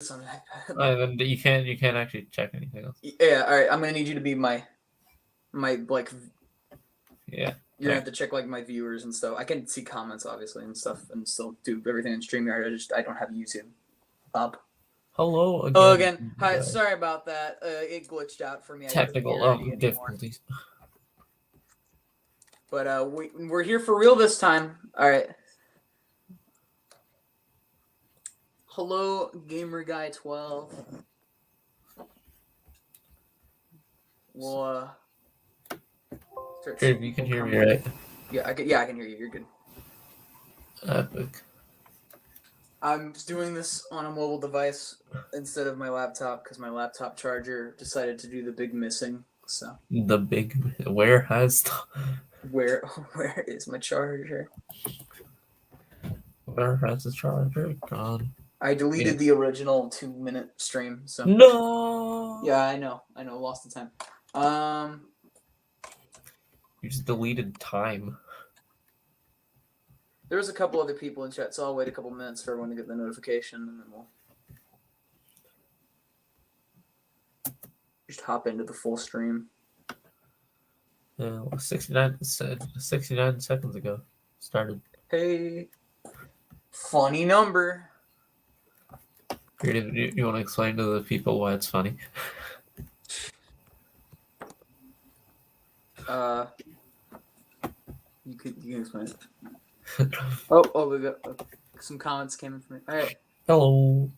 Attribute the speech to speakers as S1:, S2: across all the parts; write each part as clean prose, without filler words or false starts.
S1: On an iPad.
S2: You can't actually check anything else.
S1: Yeah, all right. I'm gonna need you to be my like.
S2: Yeah.
S1: You're gonna have to check like my viewers and stuff. I can see comments obviously and stuff, and still do everything in StreamYard. I don't have YouTube up.
S2: Hello again.
S1: Hello again. Hi. Sorry about that. It glitched out for me.
S2: Technical difficulties.
S1: But we're here for real this time. All right. Hello, Gamer Guy 12. Well,
S2: you can hear me, right?
S1: Yeah, I can hear you. You're good.
S2: Epic.
S1: I'm doing this on a mobile device instead of my laptop because my laptop charger decided to do the big missing. So
S2: Where
S1: is my charger?
S2: Where has the charger gone?
S1: I deleted the original 2-minute stream. So
S2: no.
S1: Yeah, I know. Lost the time.
S2: You just deleted time.
S1: There was a couple other people in chat, so I'll wait a couple minutes for everyone to get the notification, and then we'll just hop into the full stream.
S2: 69 seconds ago started.
S1: Hey, funny number.
S2: You want to explain to the people why it's funny?
S1: You can explain it. Oh, we got some comments came in from me. All right.
S2: Hello.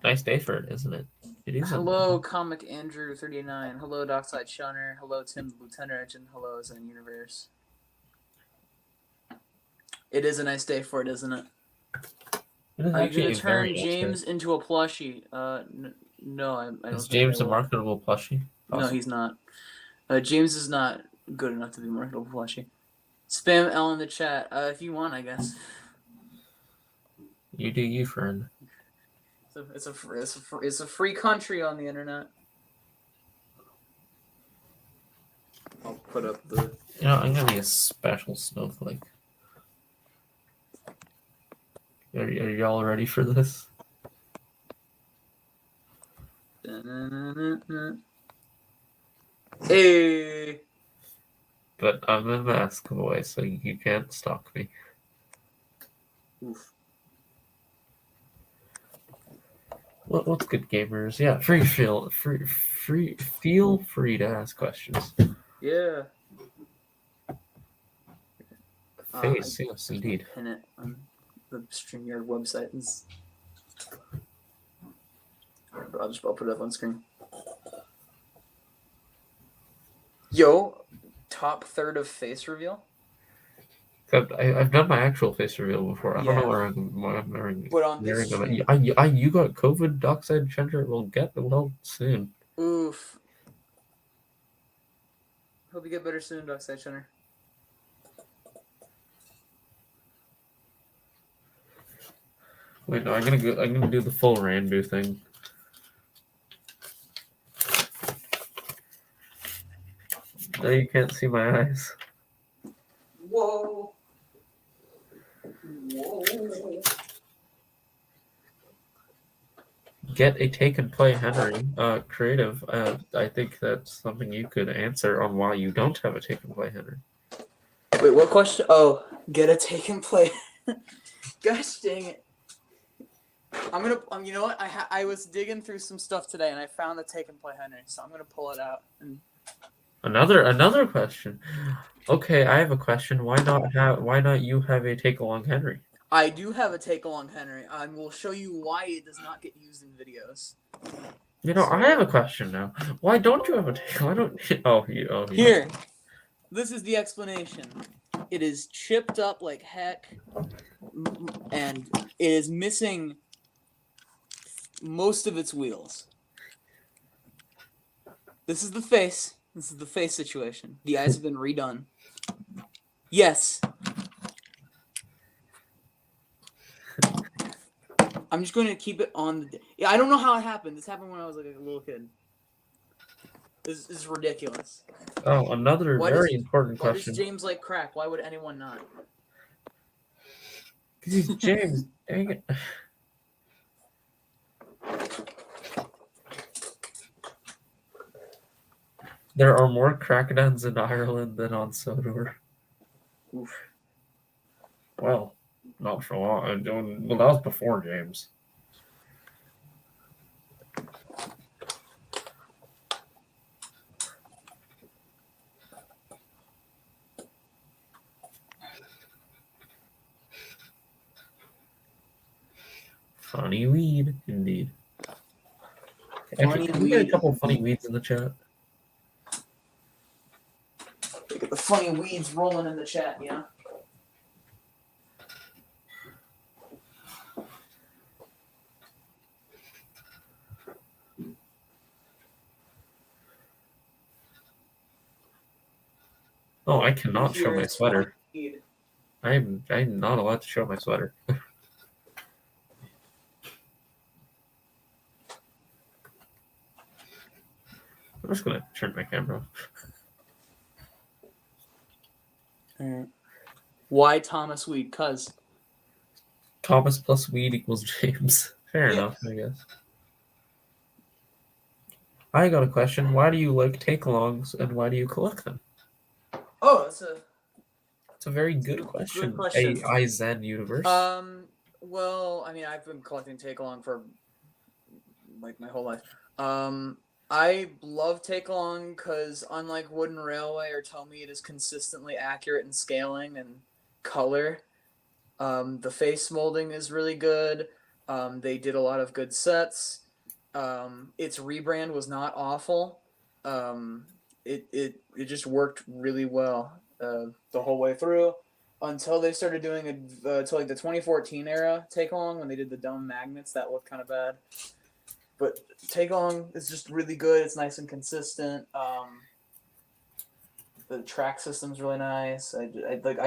S2: Nice day for it, isn't it? It is.
S1: Hello, Comic Andrew 39. Hello, Dockside Shunner. Hello, Tim the Lieutenant, and hello, Zen Universe. It is a nice day for it, isn't it? Are you gonna turn James into a plushie? No, I don't.
S2: Is James a marketable plushie?
S1: No, he's not. James is not good enough to be a marketable plushie. Spam L in the chat if you want, I guess.
S2: You do you, friend.
S1: It's a free country on the internet. I'll put up the.
S2: I'm gonna be a special snowflake. Are y'all ready for this?
S1: Hey.
S2: But I'm a mask boy, so you can't stalk me.
S1: Oof.
S2: What's good, gamers? Yeah, feel free to ask questions.
S1: Yeah.
S2: Yes, indeed.
S1: Pin it on the StreamYard website. I'll put it up on screen. Yo, top third of face reveal.
S2: I've done my actual face reveal before. I don't know where I'm wearing.
S1: But on this stream,
S2: you got COVID, Dockside Center will get well soon.
S1: Oof. Hope you get better soon, Dockside Center.
S2: Wait, no, I'm gonna do the full Ranbu thing. No, you can't see my eyes.
S1: Whoa.
S2: Get a take and play Henry. Creative. I think that's something you could answer on why you don't have a take and play Henry.
S1: Wait, what question? Oh, get a take and play. Gosh dang it. I'm gonna. You know what? I was digging through some stuff today and I found the take and play Henry, so I'm gonna pull it out. And...
S2: Another question. Okay, I have a question. Why not you have a take along Henry?
S1: I do have a take along Henry. I will show you why it does not get used in videos.
S2: I have a question now. Why don't you have a take? Why don't?
S1: Here. This is the explanation. It is chipped up like heck, and it is missing most of its wheels. This is the face. This is the face situation. The eyes have been redone. Yes. I'm just going to keep it on the... Yeah, I don't know how it happened. This happened when I was like a little kid. This is ridiculous.
S2: Oh, another very important question.
S1: Why does James like crack? Why would anyone not?
S2: Because he's James. Dang it. There are more crackdowns in Ireland than on Sodor.
S1: Oof.
S2: Well, not for long. Well, that was before James. Funny weed, indeed. Actually, can we get a couple of funny weeds in the chat?
S1: Look at the funny weeds rolling in the chat, yeah.
S2: Oh, I cannot show
S1: Here
S2: my
S1: is
S2: sweater.
S1: funny weed.
S2: I'm not allowed to show my sweater. I'm just gonna turn my camera off.
S1: Alright. Why Thomas Weed? Cause
S2: Thomas plus weed equals James. Fair
S1: yeah.
S2: enough, I guess. I got a question. Why do you like take-alongs and why do you collect them?
S1: Oh, that's a
S2: It's a very good question.
S1: good question.
S2: AI Zen universe.
S1: Well, I mean, I've been collecting Take Along for like my whole life. I love Take Along because unlike Wooden Railway or Tomy, it is consistently accurate in scaling and color. The face molding is really good. They did a lot of good sets. Its rebrand was not awful. It just worked really well the whole way through until they started doing it to like the 2014 era Take Along when they did the dumb magnets that looked kind of bad. But Take Along is just really good. It's nice and consistent. The track system's really nice. I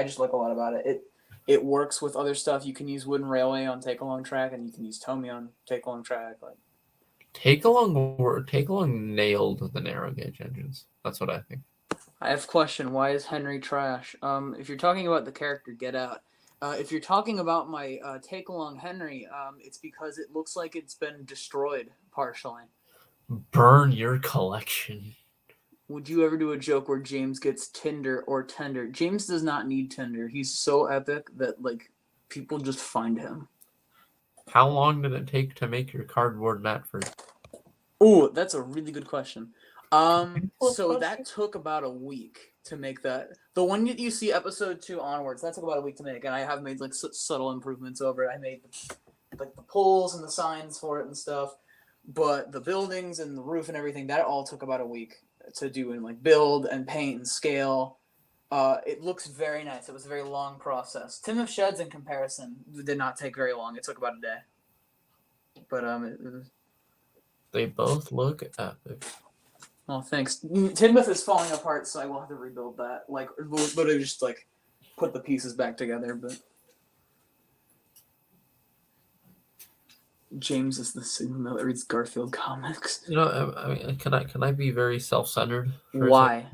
S1: just like a lot about it. It works with other stuff. You can use Wooden Railway on Take Along track, and you can use Tomy on Take Along track. Like
S2: Take along nailed the narrow gauge engines. That's what I think.
S1: I have a question. Why is Henry trash? If you're talking about the character Get Out, if you're talking about my Take Along Henry, it's because it looks like it's been destroyed partially.
S2: Burn your collection.
S1: Would you ever do a joke where James gets Tinder or Tender? James does not need Tinder. He's so epic that like people just find him.
S2: How long did it take to make your cardboard Matford?
S1: Oh, that's a really good question. So that took about a week to make that. The one that you see episode 2 onwards, that took about a week to make, and I have made like subtle improvements over it. I made like the poles and the signs for it and stuff, but the buildings and the roof and everything, that all took about a week to do and like build and paint and scale. It looks very nice. It was a very long process. Tim of Sheds, in comparison, did not take very long. It took about a day. But
S2: They both look epic.
S1: oh, thanks. Tidmouth is falling apart, so I will have to rebuild that. Like, literally just like put the pieces back together. But James is the signal that reads Garfield comics.
S2: You know, I mean, can I be very self-centered?
S1: Why?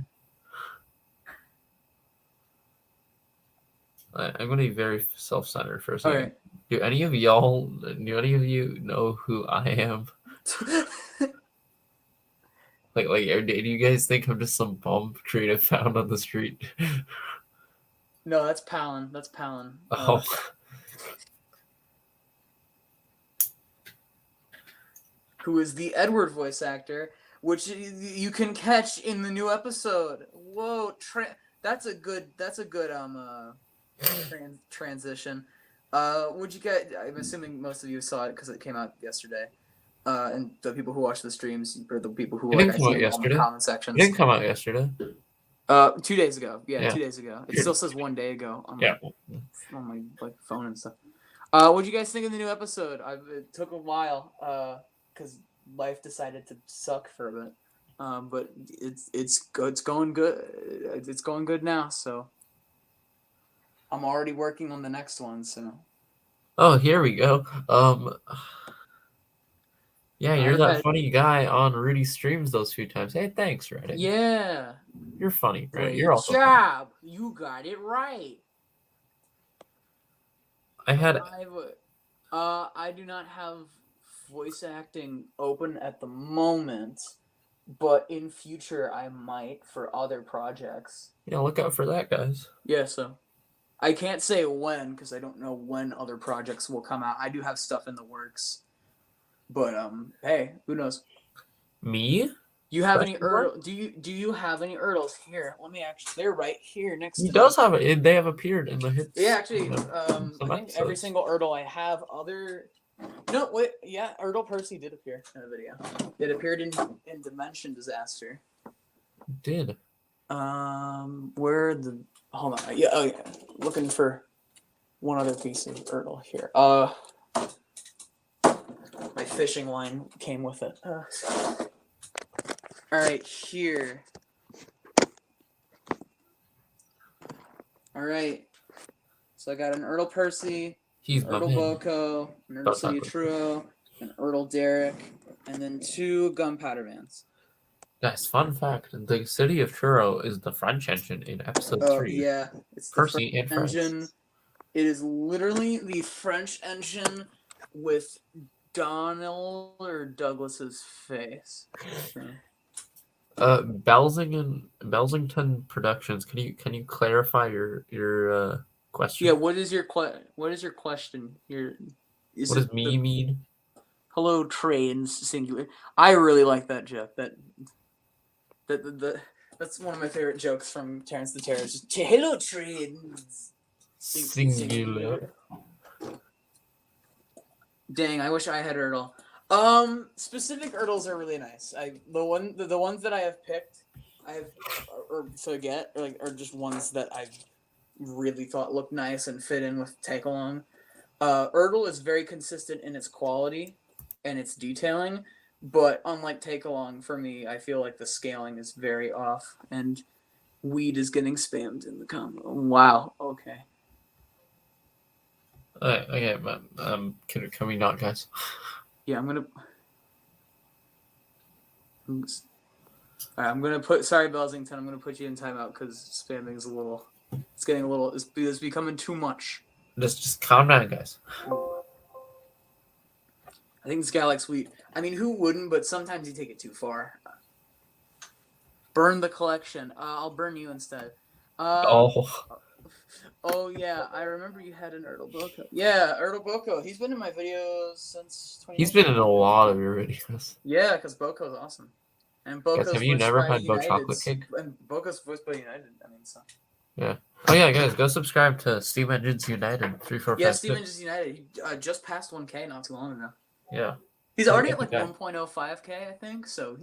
S2: I'm going to be very self-centered for a second.
S1: All right.
S2: Do any of you know who I am? Like, do you guys think I'm just some bum creative found on the street?
S1: No, that's Palin. That's Palin.
S2: Oh.
S1: Who is the Edward voice actor, which you can catch in the new episode. Whoa, that's a good transition. Would you get? I'm assuming most of you saw it because it came out yesterday. And the people who watch the streams, or the people who
S2: It
S1: like
S2: didn't
S1: I
S2: come out
S1: see in all the
S2: yesterday.
S1: comment sections.
S2: It didn't come out yesterday.
S1: 2 days ago. Yeah,
S2: Yeah.
S1: 2 days ago. It still says 1 day ago on
S2: Yeah.
S1: on my like phone and stuff. What'd you guys think of the new episode? It took a while because life decided to suck for a bit. But it's good. It's going good. It's going good now. So I'm already working on the next one. So.
S2: Oh, here we go. Yeah, you're that funny guy on Rudy streams those few times. Hey, thanks, Reddit.
S1: Yeah.
S2: You're funny, right?
S1: Great
S2: You're also
S1: job. Funny. You got it right.
S2: I
S1: do not have voice acting open at the moment. but in future I might for other projects.
S2: Yeah, look out for that, guys.
S1: Yeah, so I can't say when because I don't know when other projects will come out. I do have stuff in the works, but hey, who knows?
S2: Me?
S1: You have any
S2: Question mark?
S1: Do you have any Erdls here? Let me actually. They're right here next
S2: He
S1: to
S2: does
S1: me.
S2: have it. They have appeared in the hits.
S1: Yeah, actually,
S2: Some
S1: I think every
S2: episodes.
S1: single Erdl I have other. No, wait, yeah, Erdl Percy did appear in a video. It appeared in Dimension Disaster.
S2: Did.
S1: Where the hold on, yeah, oh yeah, looking for one other piece of Erdl here. My fishing line came with it. All right, here. All right. So I got an Erdl Percy,
S2: He's
S1: an
S2: my
S1: Erdl
S2: man.
S1: Boko, an Erdl City Truo, an Erdl Derek, and then 2 Gunpowder Vans.
S2: Guys, fun fact: the city of Truro is the French engine in episode 3.
S1: Yeah, it's the
S2: Percy
S1: French
S2: and France.
S1: engine. It is literally the French engine with Donald or Douglas's face.
S2: Belsington Productions. Can you clarify your question?
S1: Yeah, what is your question?
S2: What does me mean?
S1: Hello trains singular. I really like that joke. That's one of my favorite jokes from Terrence the Terror. Just hello trains.
S2: Singular.
S1: Dang, I wish I had Erdl. Specific Erdls are really nice. The ones that I have picked, or just ones that I've really thought looked nice and fit in with Take Along. Erdl is very consistent in its quality and its detailing, but unlike Take Along, for me, I feel like the scaling is very off, and weed is getting spammed in the comment. Wow. Okay.
S2: Okay, but can we not, guys?
S1: Yeah, I'm gonna put. Sorry, Belsington. I'm gonna put you in timeout because spamming is it's getting a little. It's becoming too much.
S2: Just calm down, guys.
S1: I think this guy likes weed. I mean, who wouldn't? But sometimes you take it too far. Burn the collection. I'll burn you instead. Oh yeah, I remember you had an Erdl Boko. Yeah, Erdl Boko. He's been in my videos since 2019.
S2: He's been in a lot of your videos.
S1: Yeah, because Boko's awesome. And Boko's
S2: guys, have you never had Bo
S1: United.
S2: Chocolate Cake?
S1: And Boko's voiced by United. I mean, so.
S2: Yeah. Oh yeah, guys, go subscribe to Steam Engines United 3456.
S1: Yeah, Steam Engines United. He just passed 1K not too long ago.
S2: Yeah.
S1: He's already at like 1.05K, I think. So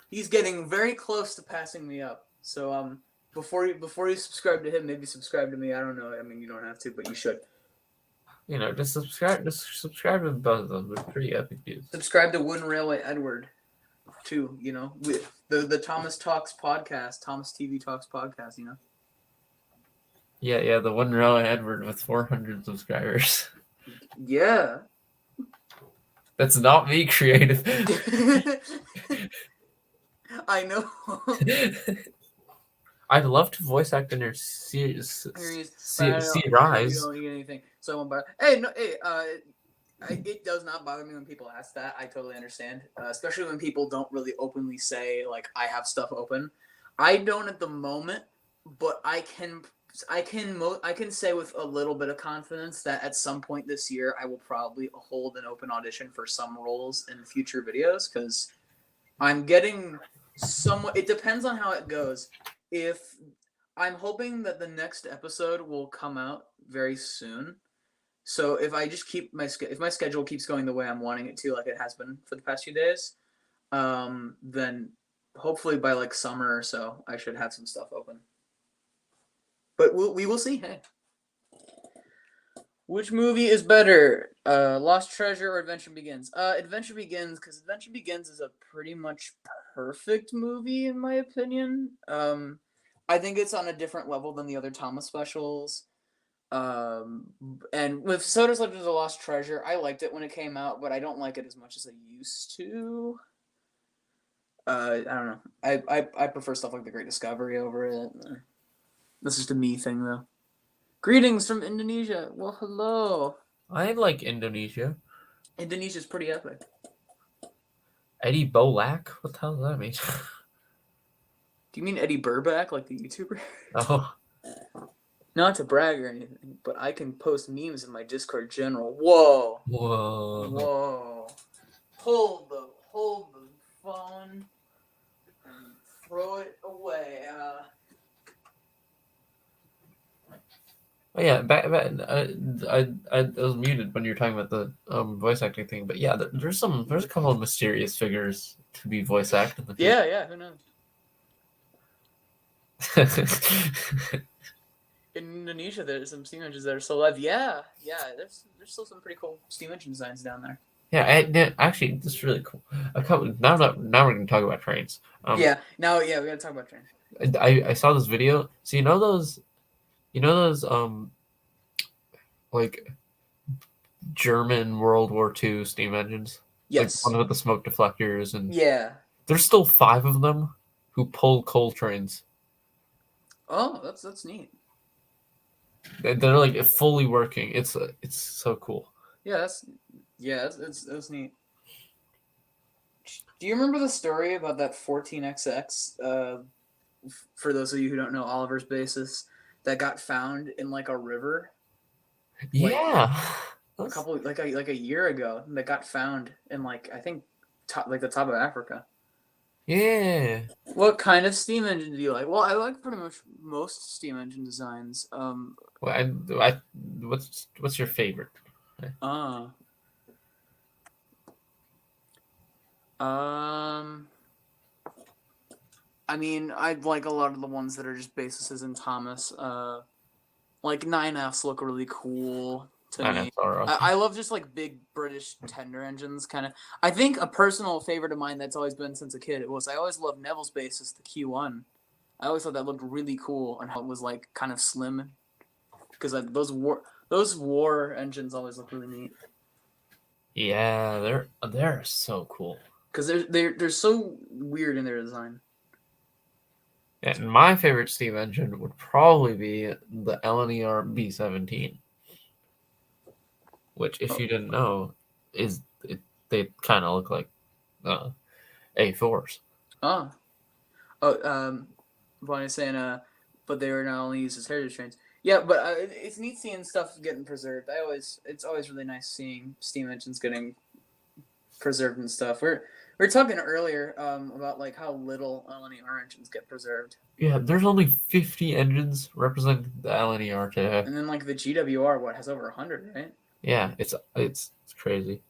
S1: he's getting very close to passing me up. So before you subscribe to him, maybe subscribe to me. I don't know. I mean, you don't have to, but you should.
S2: You know, just subscribe to both of them. They're pretty epic dudes.
S1: Subscribe to Wooden Railway Edward, too. You know, with the Thomas Talks podcast, Thomas TV Talks podcast. You know.
S2: Yeah, the one Railway Edward with 400 subscribers.
S1: Yeah.
S2: That's not me creative.
S1: I know.
S2: I'd love to voice act in your series. Rise.
S1: You don't need anything. So I won't buy. Hey, no, hey. It does not bother me when people ask that. I totally understand, especially when people don't really openly say like I have stuff open. I don't at the moment, but I can say with a little bit of confidence that at some point this year I will probably hold an open audition for some roles in future videos because I'm getting somewhat. It depends on how it goes. If I'm hoping that the next episode will come out very soon. So if I just keep if my schedule keeps going the way I'm wanting it to, like it has been for the past few days, then hopefully by like summer or so, I should have some stuff open. But we will see. Hey, which movie is better, Lost Treasure or Adventure Begins? Adventure Begins, because Adventure Begins is a pretty much perfect movie in my opinion. I think it's on a different level than the other Thomas specials. And with Soda's Legends of the Lost Treasure, I liked it when it came out, but I don't like it as much as I used to. I don't know. I prefer stuff like The Great Discovery over it. This is just a me thing, though. Greetings from Indonesia. Well, hello.
S2: I like Indonesia.
S1: Indonesia's pretty epic.
S2: Eddie Bolak? What the hell does that mean?
S1: Do you mean Eddie Burback, like the YouTuber?
S2: Oh,
S1: Not to brag or anything, but I can post memes in my Discord general. Whoa.
S2: whoa.
S1: Whoa. Hold the phone and throw it away.
S2: Oh yeah, I was muted when you were talking about the voice acting thing, but yeah, there's a couple of mysterious figures to be voice acted in the
S1: Yeah, who knows?
S2: future.
S1: In Indonesia, there's some steam engines that are still alive. Yeah, there's still some pretty cool steam engine designs down there.
S2: Yeah, actually, this is really cool. A couple now we're gonna talk about trains.
S1: We gotta talk about trains.
S2: I saw this video. So you know those like German World War II steam engines, like
S1: Yes.
S2: one with the smoke deflectors, and
S1: Yeah.
S2: there's still 5 of them who pull coal trains.
S1: Oh, that's neat.
S2: They're like fully working. It's so cool.
S1: Yeah, that's neat. Do you remember the story about that 14XX? For those of you who don't know Oliver's basis, that got found in like a river.
S2: Yeah,
S1: A couple like a year ago, that got found in like I think the top of Africa.
S2: yeah.
S1: What kind of steam engine do you like? Well, I like pretty much most steam engine designs.
S2: Well, what's your favorite?
S1: Uh, I mean, I like a lot of the ones that are just bases in Thomas. Like 9Fs look really cool to me. I love just like big British tender engines, kind of. I think a personal favorite of mine that's always been since a kid I always loved Neville's basis, the Q1. I always thought that looked really cool and how it was like kind of slim, because those war engines always look really neat.
S2: Yeah, they're so cool.
S1: Because they're so weird in their design.
S2: Yeah, and my favorite steam engine would probably be the LNER B-17, which, if you didn't know, they kind of look like A4s.
S1: Bonnie's saying, but they were not only used as heritage trains. Yeah, but it's neat seeing stuff getting preserved. It's always really nice seeing steam engines getting preserved and stuff. We were talking earlier about like how little LNER engines get preserved.
S2: Yeah, there's only 50 engines representing the LNER today.
S1: And then like the GWR, has over 100, right?
S2: Yeah, it's crazy.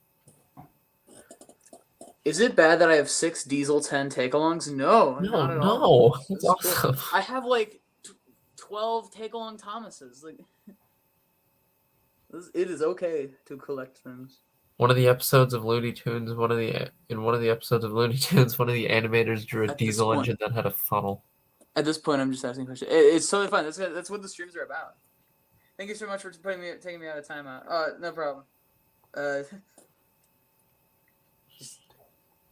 S1: Is it bad that I have 6 diesel 10 take-alongs? No, not at all.
S2: That's awesome.
S1: Cool. I have like 12 take-along Thomases. Like, it is okay to collect things.
S2: One of the episodes of Looney Tunes, one of the animators drew a diesel engine that had a funnel.
S1: At this point, I'm just asking questions. It's totally fine. That's what the streams are about. Thank you so much for taking me out of timeout. No problem.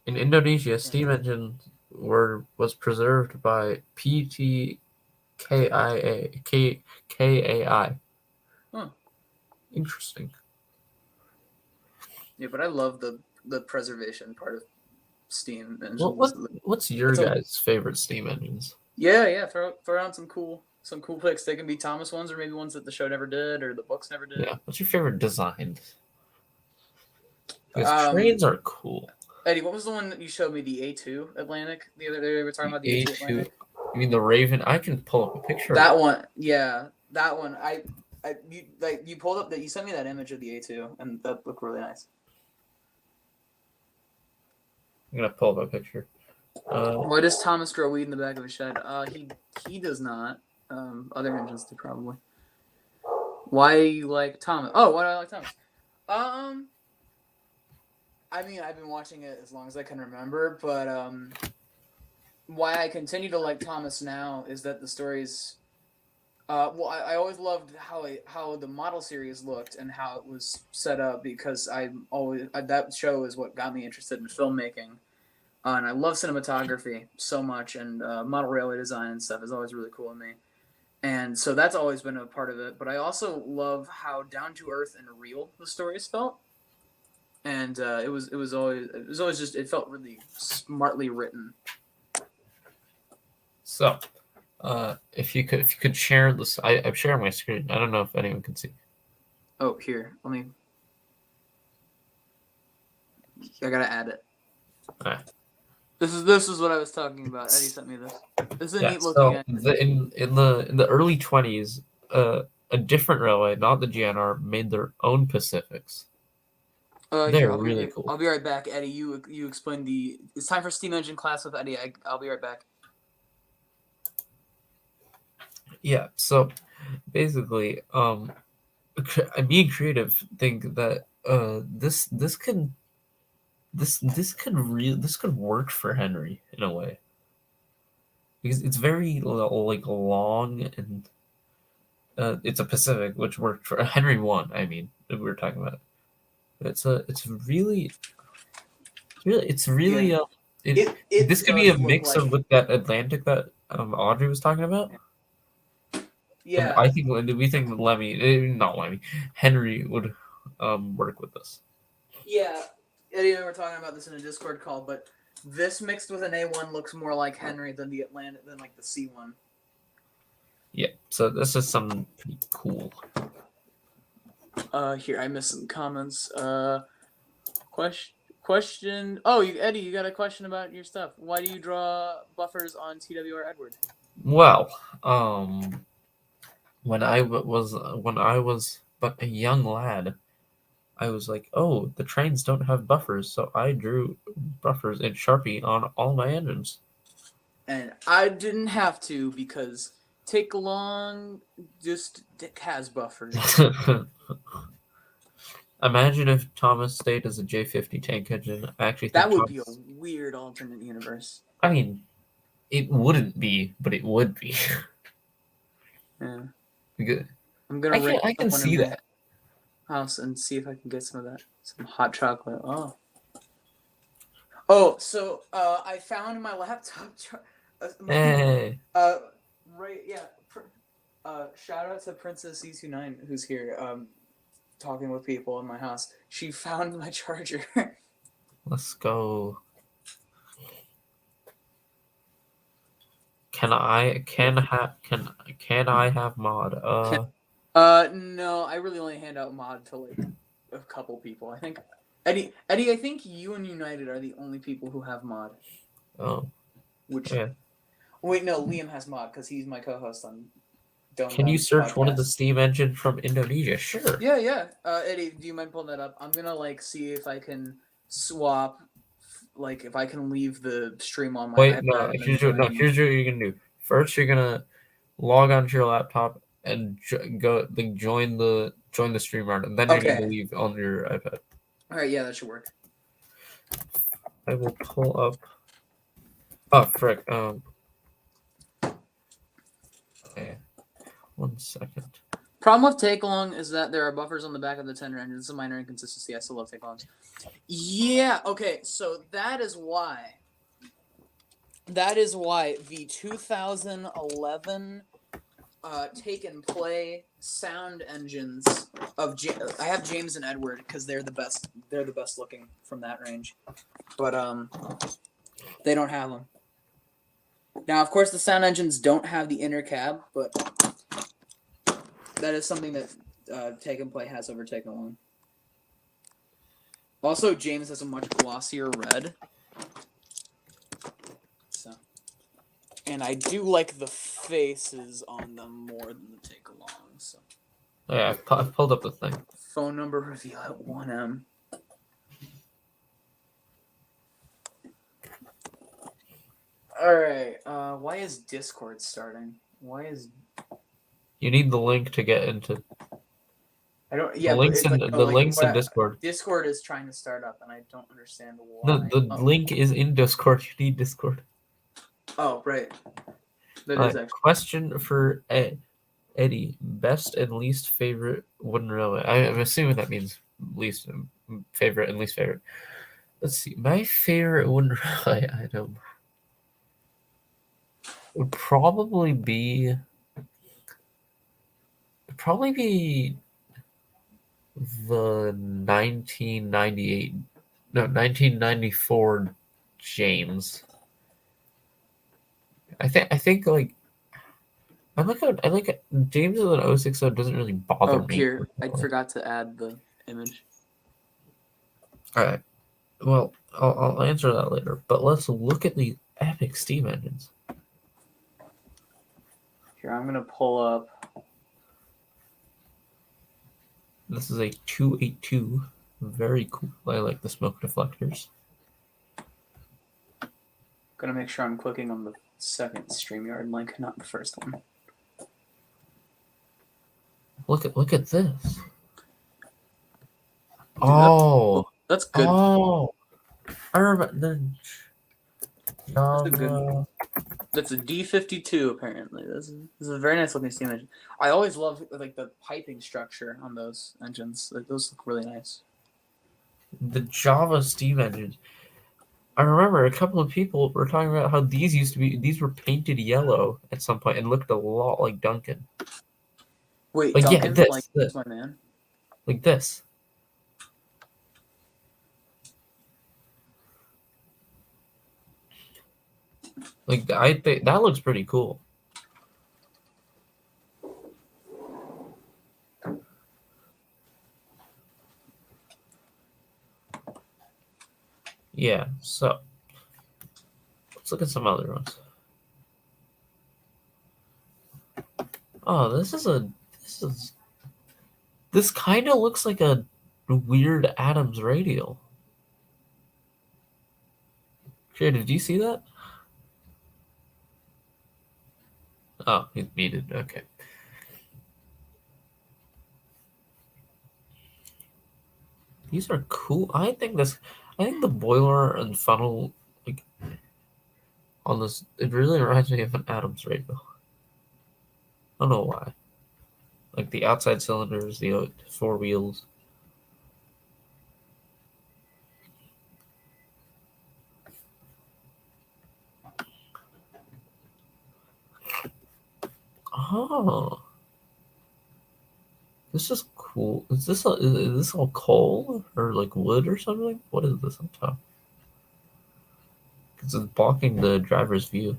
S2: In Indonesia, steam engine was preserved by KAI.
S1: Huh.
S2: Interesting.
S1: Yeah, but I love the preservation part of steam engines.
S2: What's your guys' favorite steam engines?
S1: Yeah. Throw out some cool picks. They can be Thomas ones or maybe ones that the show never did or the books never did.
S2: Yeah. What's your favorite design? Because trains are cool.
S1: Eddie, what was the one that you showed me? The A2 Atlantic the other day. We were talking about the A2 Atlantic.
S2: You mean the Raven? I can pull up a picture.
S1: That one, yeah, that one. You pulled up that you sent me that image of the A2, and that looked really nice.
S2: I'm gonna pull up a picture.
S1: Why does Thomas grow weed in the back of his shed? He does not. Other engines do probably. Why you like Thomas? Oh, why do I like Thomas? I mean, I've been watching it as long as I can remember, but why I continue to like Thomas now is that the stories. I always loved how the model series looked and how it was set up, because that show is what got me interested in filmmaking, and I love cinematography so much, and model railway design and stuff is always really cool to me, and so that's always been a part of it. But I also love how down to earth and real the stories felt. and it was always just it felt really smartly written.
S2: So, if you could share this, I'm sharing my screen. I don't know if anyone can see.
S1: Oh, here, let me. I gotta add it.
S2: Alright.
S1: This is what I was talking about. Eddie sent me this. This is a
S2: Yeah.
S1: neat looking.
S2: So in the early 20s, a different railway, not the GNR, made their own Pacifics.
S1: Here,
S2: They're really cool.
S1: I'll be right back, Eddie. You explain the. It's time for steam engine class with Eddie. I'll be right back.
S2: Yeah. So basically, being creative, think that this could work for Henry in a way, because it's very like long, and it's a Pacific, which worked for Henry 1. I mean, that we were talking about. It's really
S1: Yeah. It
S2: this could be
S1: does
S2: a
S1: look
S2: mix
S1: like.
S2: of with that Atlantic that Audrey was talking about. And
S1: Yeah.
S2: I think we think not Lemmy, Henry would work with this.
S1: Yeah. Eddie and I were talking about this in a Discord call, but this mixed with an A1 looks more like Henry than the Atlantic than like the C1.
S2: Yeah, so this is something pretty cool.
S1: Here I missed some comments. Question. Oh, Eddie, you got a question about your stuff. Why do you draw buffers on TWR Edward?
S2: Well, when I was but a young lad, I was like, oh, the trains don't have buffers, so I drew buffers in Sharpie on all my engines.
S1: And I didn't have to because Take Long just has buffers.
S2: Imagine if Thomas stayed as a J50 tank engine. I actually think
S1: That would be a weird alternate universe.
S2: I mean, it wouldn't be, but it would be.
S1: Yeah.
S2: Good.
S1: I'm gonna
S2: I can see that.
S1: House and see if I can get some of that. Some hot chocolate. Oh, so I found my laptop.
S2: Hey.
S1: Right, yeah. Shout out to Princess C29 who's here. Talking with people in my house. She found my charger.
S2: Let's go. Can I have mod?
S1: No, I really only hand out mod to like a couple people. I think Eddie, I think you and United are the only people who have mod.
S2: Oh.
S1: Which
S2: Yeah.
S1: Wait, no, Liam has mod because he's my co-host on Don't
S2: Can you search
S1: podcast.
S2: one of the steam engine from Indonesia? Sure.
S1: Yeah. Eddie, do you mind pulling that up? I'm gonna like see if I can swap, like if I can leave the stream on my
S2: Wait,
S1: iPad.
S2: no. Here's what you're gonna do. First, you're gonna log onto your laptop and join the StreamYard, and then you're gonna leave on your iPad.
S1: All right, yeah, that should work.
S2: I will pull up. Oh frick. Okay. 1 second.
S1: Problem with take along is that there are buffers on the back of the tender engine. It's a minor inconsistency. I still love take alongs. Yeah. Okay. So that is why the 2011 take and play sound engines of I have James and Edward because they're the best. They're the best looking from that range, but they don't have them. Now, of course, the sound engines don't have the inner cab, but that is something that Take and Play has over Take Along. Also, James has a much glossier red. So, and I do like the faces on them more than the Take Along. So.
S2: Yeah, I've pulled up the thing.
S1: Phone number reveal at 1M. Alright, why is Discord starting? Why is...
S2: You need the link to get into...
S1: I don't... Yeah,
S2: the links in Discord.
S1: Discord is trying to start up, and I don't understand why.
S2: The link is in Discord. You need Discord.
S1: Oh, right. That is actually...
S2: Question for Eddie. Best and least favorite wooden railway. I'm assuming that means least favorite and least favorite. Let's see. My favorite wooden railway item would probably be the 1994 James. I think like I like it. James is an 06, so it doesn't really bother
S1: Oh,
S2: me.
S1: Pierre, I forgot to add the image.
S2: All right. Well, I'll answer that later. But let's look at the epic steam engines.
S1: Here, I'm gonna pull up.
S2: This is a 282. Very cool. I like the smoke deflectors.
S1: Gonna make sure I'm clicking on the second StreamYard link, not the first one.
S2: Look at this.
S1: Dude,
S2: Oh,
S1: that's good.
S2: oh! I remember the
S1: That's a good.
S2: Java.
S1: That's a D52 apparently. This is a very nice looking steam engine. I always love like the piping structure on those engines. Like, those look really nice.
S2: The Java steam engines. I remember a couple of people were talking about how these used to be. These were painted yellow at some point and looked a lot like Duncan.
S1: Wait,
S2: Like yeah,
S1: Duncan, like
S2: this,
S1: my man.
S2: like this. Like I think that looks pretty cool. Yeah. So let's look at some other ones. Oh, this kind of looks like a weird Adams radial. Sure, did you see that? Oh, he's muted. Okay. These are cool. I think the boiler and funnel like on this, it really reminds me of an Adams radial. I don't know why. Like the outside cylinders, the four wheels. Oh, this is cool. Is this all coal or like wood or something? What is this on top? Because it's blocking the driver's view.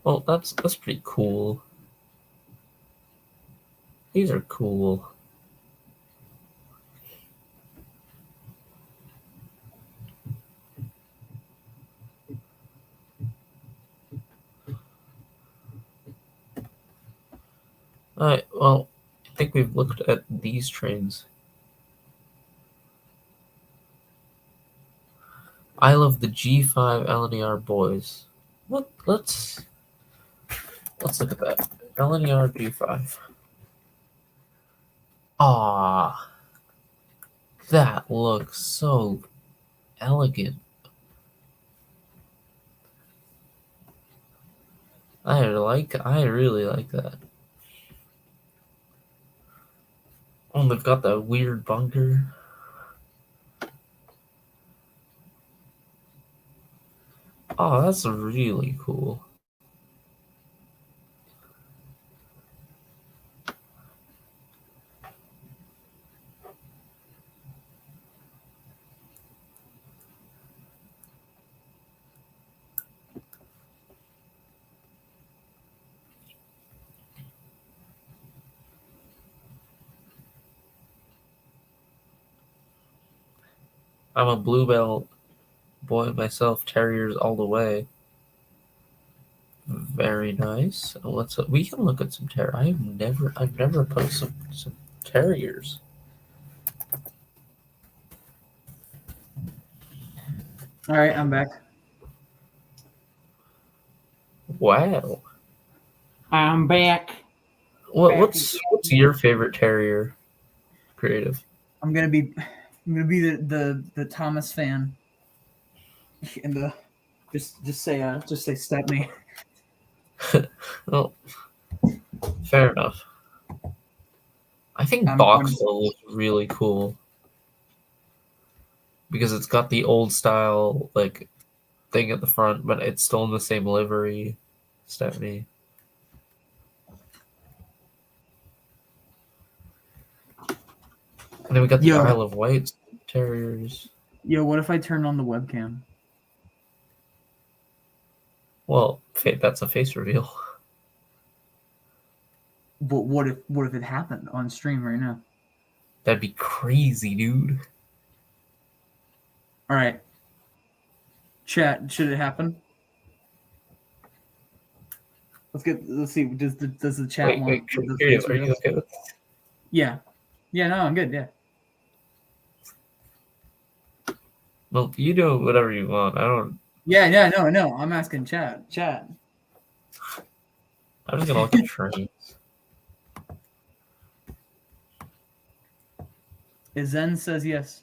S2: Well, that's pretty cool. These are cool. Alright, well, I think we've looked at these trains. I love the G5 LNER boys. Let's look at that. LNER G5. Ah, that looks so elegant. I really like that. Oh, they've got that weird bunker. Oh, that's really cool. I'm a bluebell boy myself. Terriers all the way. Very nice. We can look at some terrier. I've never put some terriers.
S1: All right, I'm back.
S2: Wow.
S1: I'm back.
S2: What's your favorite terrier? Creative.
S1: I'm gonna be the Thomas fan. And the just say Stepney.
S2: Well, fair enough. I think
S1: I'm-
S2: Boxville looks really cool. because it's got the old style like thing at the front, but it's still in the same livery. Stephanie. And then we got the
S1: Yo.
S2: Isle of Wight Terriers.
S1: Yo, what if I turned on the webcam?
S2: Well, that's a face reveal.
S1: But what if it happened on stream right now?
S2: That'd be crazy, dude.
S1: All right. Chat, should it happen? Let's see. Does the chat want?
S2: Are you okay with this?
S1: Yeah. Yeah. No, I'm good. Yeah.
S2: Well, you do whatever you want. I don't.
S1: Yeah. No. I'm asking chat. Chat.
S2: I'm just gonna look at trains.
S1: Zen says yes.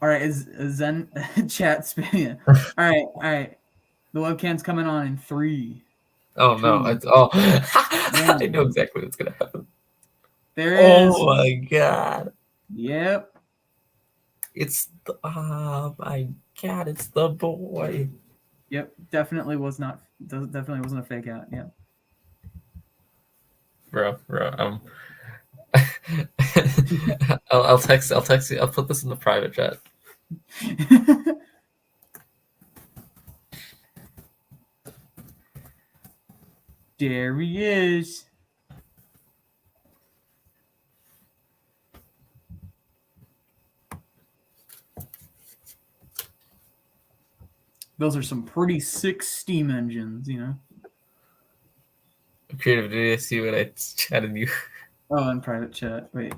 S1: All right. Is Zen chat spinning? All right. The webcam's coming on in 3.
S2: Oh no! I know exactly what's gonna happen.
S1: There is.
S2: Oh my god!
S1: Yep.
S2: Oh my god! It's the boy.
S1: Yep. Definitely wasn't a fake out. Yeah.
S2: Bro. I'll text you. I'll put this in the private chat.
S1: There he is. Those are some pretty sick steam engines, you know.
S2: Creative, did you see what I chatted you?
S1: Oh, in private chat. Wait.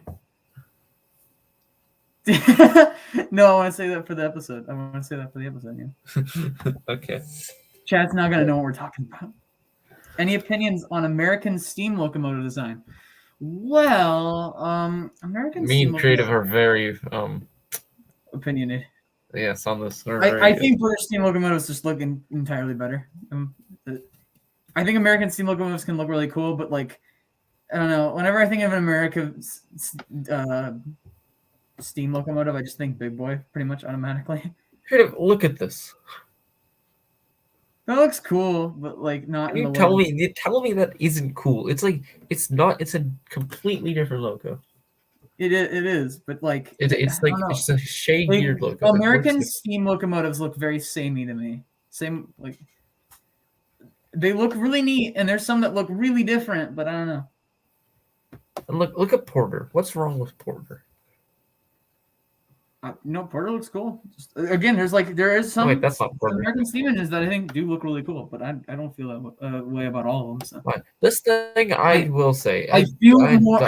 S1: No, I want to say that for the episode. Yeah.
S2: Okay.
S1: Chat's not gonna know what we're talking about. Any opinions on American steam locomotive design? Well, American.
S2: Me and Creative are very
S1: opinionated.
S2: Yes, on this.
S1: I think British steam locomotives just look entirely better. I think American steam locomotives can look really cool, but like, I don't know. Whenever I think of an American steam locomotive, I just think big boy pretty much automatically.
S2: Creative, look at this.
S1: That looks cool, but like not.
S2: You tell me that isn't cool. It's like it's not. It's a completely different logo.
S1: It is, but like
S2: it's a shade-geared logo.
S1: American steam locomotives look very samey to me. Same like they look really neat, and there's some that look really different, but I don't know.
S2: And look at Porter. What's wrong with Porter?
S1: No, Porter looks cool. Again, there is some
S2: that's not Porter.
S1: American steam engines that I think do look really cool, but I don't feel that way about all of them. So.
S2: This thing I will say,
S1: I feel more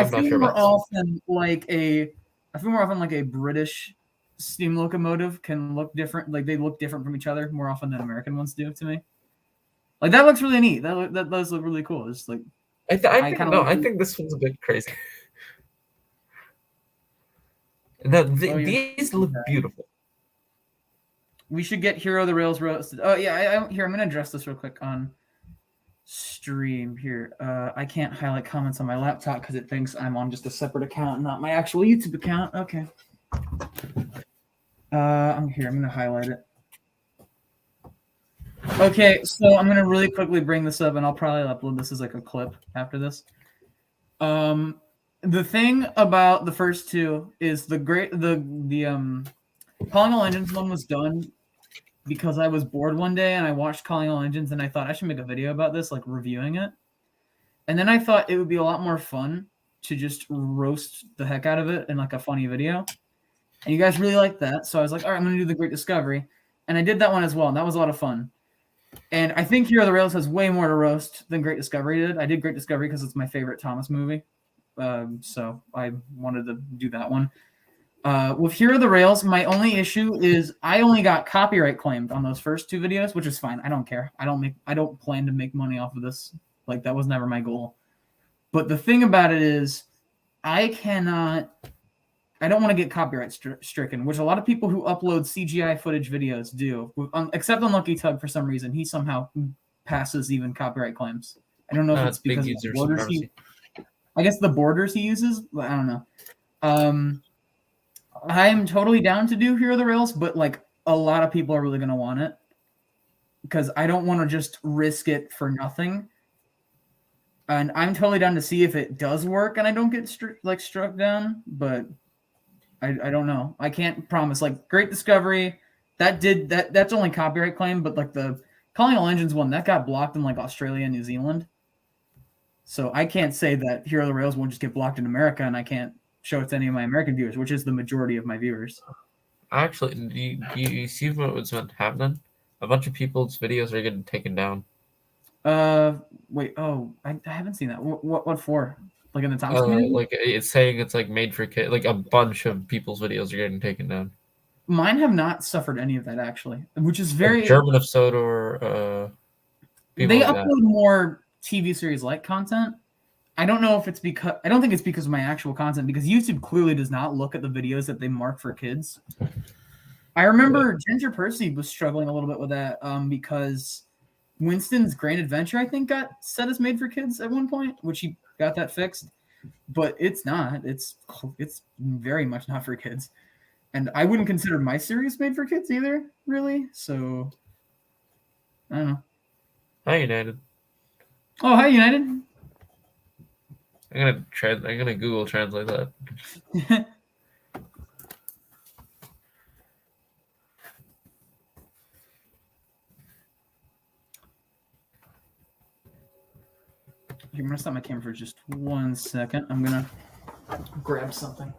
S1: often like a British steam locomotive can look different. Like they look different from each other more often than American ones do to me. Like that looks really neat. That does look really cool. It's like
S2: I think this one's a bit crazy. These look beautiful.
S1: We should get Hero of the Rails roasted. Oh yeah, I'm gonna address this real quick on stream here. I can't highlight comments on my laptop because it thinks I'm on just a separate account, not my actual YouTube account. Okay. I'm gonna highlight it. Okay, so I'm gonna really quickly bring this up, and I'll probably upload this as like a clip after this. The thing about the first two is the Calling All Engines one was done because I was bored one day and I watched Calling All Engines and I thought I should make a video about this, like reviewing it. And then I thought it would be a lot more fun to just roast the heck out of it in like a funny video. And you guys really liked that, so I was like, all right, I'm gonna do the Great Discovery, and I did that one as well, and that was a lot of fun. And I think Hero of the Rails has way more to roast than Great Discovery did. I did Great Discovery because it's my favorite Thomas movie. So I wanted to do that one. With Hero of the Rails, my only issue is I only got copyright claimed on those first two videos, which is fine. I don't care. I don't plan to make money off of this. Like that was never my goal. But the thing about it is I don't want to get copyright stricken, which a lot of people who upload CGI footage videos do, except Unlucky Tug for some reason. He somehow passes even copyright claims. I don't know if it's because of the borders I guess the borders he uses. I don't know. I'm totally down to do Hero of the Rails, but like a lot of people are really gonna want it because I don't want to just risk it for nothing. And I'm totally down to see if it does work and I don't get struck down, but I don't know. I can't promise. Like Great Discovery, that's only copyright claim, but like the Calling All Engines one that got blocked in like Australia and New Zealand. So I can't say that Hero of the Rails won't just get blocked in America, and I can't show it to any of my American viewers, which is the majority of my viewers.
S2: Actually, do you see what was happening? A bunch of people's videos are getting taken down.
S1: Wait. Oh, I haven't seen that. What for? Like in the Tom's community?
S2: Like it's saying it's like made for kids. Like a bunch of people's videos are getting taken down.
S1: Mine have not suffered any of that actually, which is
S2: Like
S1: very.
S2: German of Sodor, people
S1: They
S2: like
S1: upload
S2: that.
S1: more TV series like content. I don't know if it's because I don't think it's because of my actual content because YouTube clearly does not look at the videos that they mark for kids. I remember Ginger Percy was struggling a little bit with that because Winston's Grand Adventure I think got set as made for kids at one point, which he got that fixed, but it's not. It's very much not for kids, and I wouldn't consider my series made for kids either, really. So I don't know.
S2: Hi, United.
S1: Oh, hi United.
S2: I'm gonna Google translate that.
S1: I'm gonna stop my camera for just 1 second. I'm gonna grab something.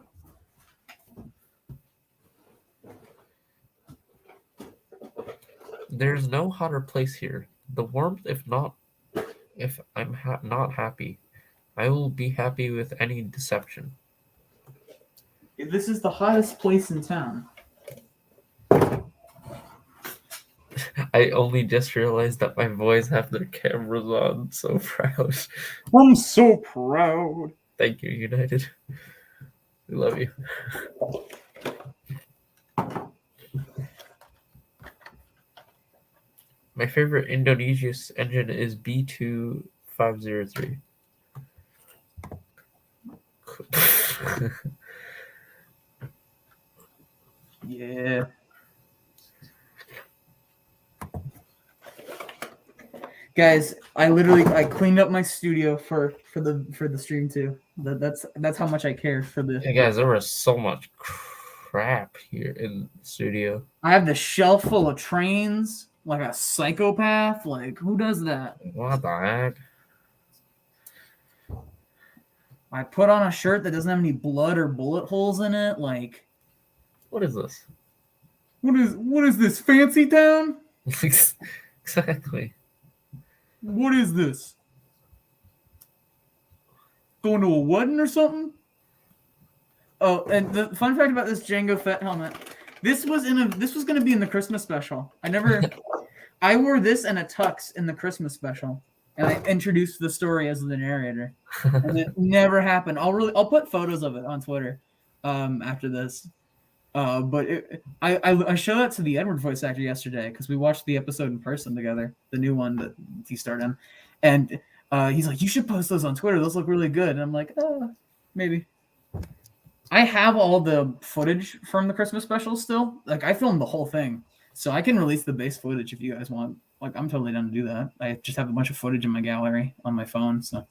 S2: There's no hotter place here. The warmth, if I'm not happy, I will be happy with any deception.
S1: This is the hottest place in town.
S2: I only just realized that my boys have their cameras on. So proud.
S1: I'm so proud.
S2: Thank you, United. We love you. My favorite Indonesian engine is B2503.
S1: Yeah. Guys, I cleaned up my studio for the stream too. That's how much I care for the.
S2: Hey guys, there was so much crap here in the studio.
S1: I have the shelf full of trains like a psychopath. Like who does that?
S2: What the heck?
S1: I put on a shirt that doesn't have any blood or bullet holes in it. Like
S2: What is this?
S1: what is this fancy town?
S2: Exactly.
S1: What is this? Going to a wedding or something? Oh, and the fun fact about this Django Fett helmet, this was going to be in the Christmas special. I wore this and a tux in the Christmas special, and I introduced the story as the narrator, and it never happened. I'll put photos of it on Twitter, after this. But I showed that to the Edward voice actor yesterday because we watched the episode in person together, the new one that he starred in, and he's like, "You should post those on Twitter. Those look really good." And I'm like, maybe." I have all the footage from the Christmas special still. Like I filmed the whole thing, so I can release the base footage if you guys want. Like I'm totally down to do that. I just have a bunch of footage in my gallery on my phone. So,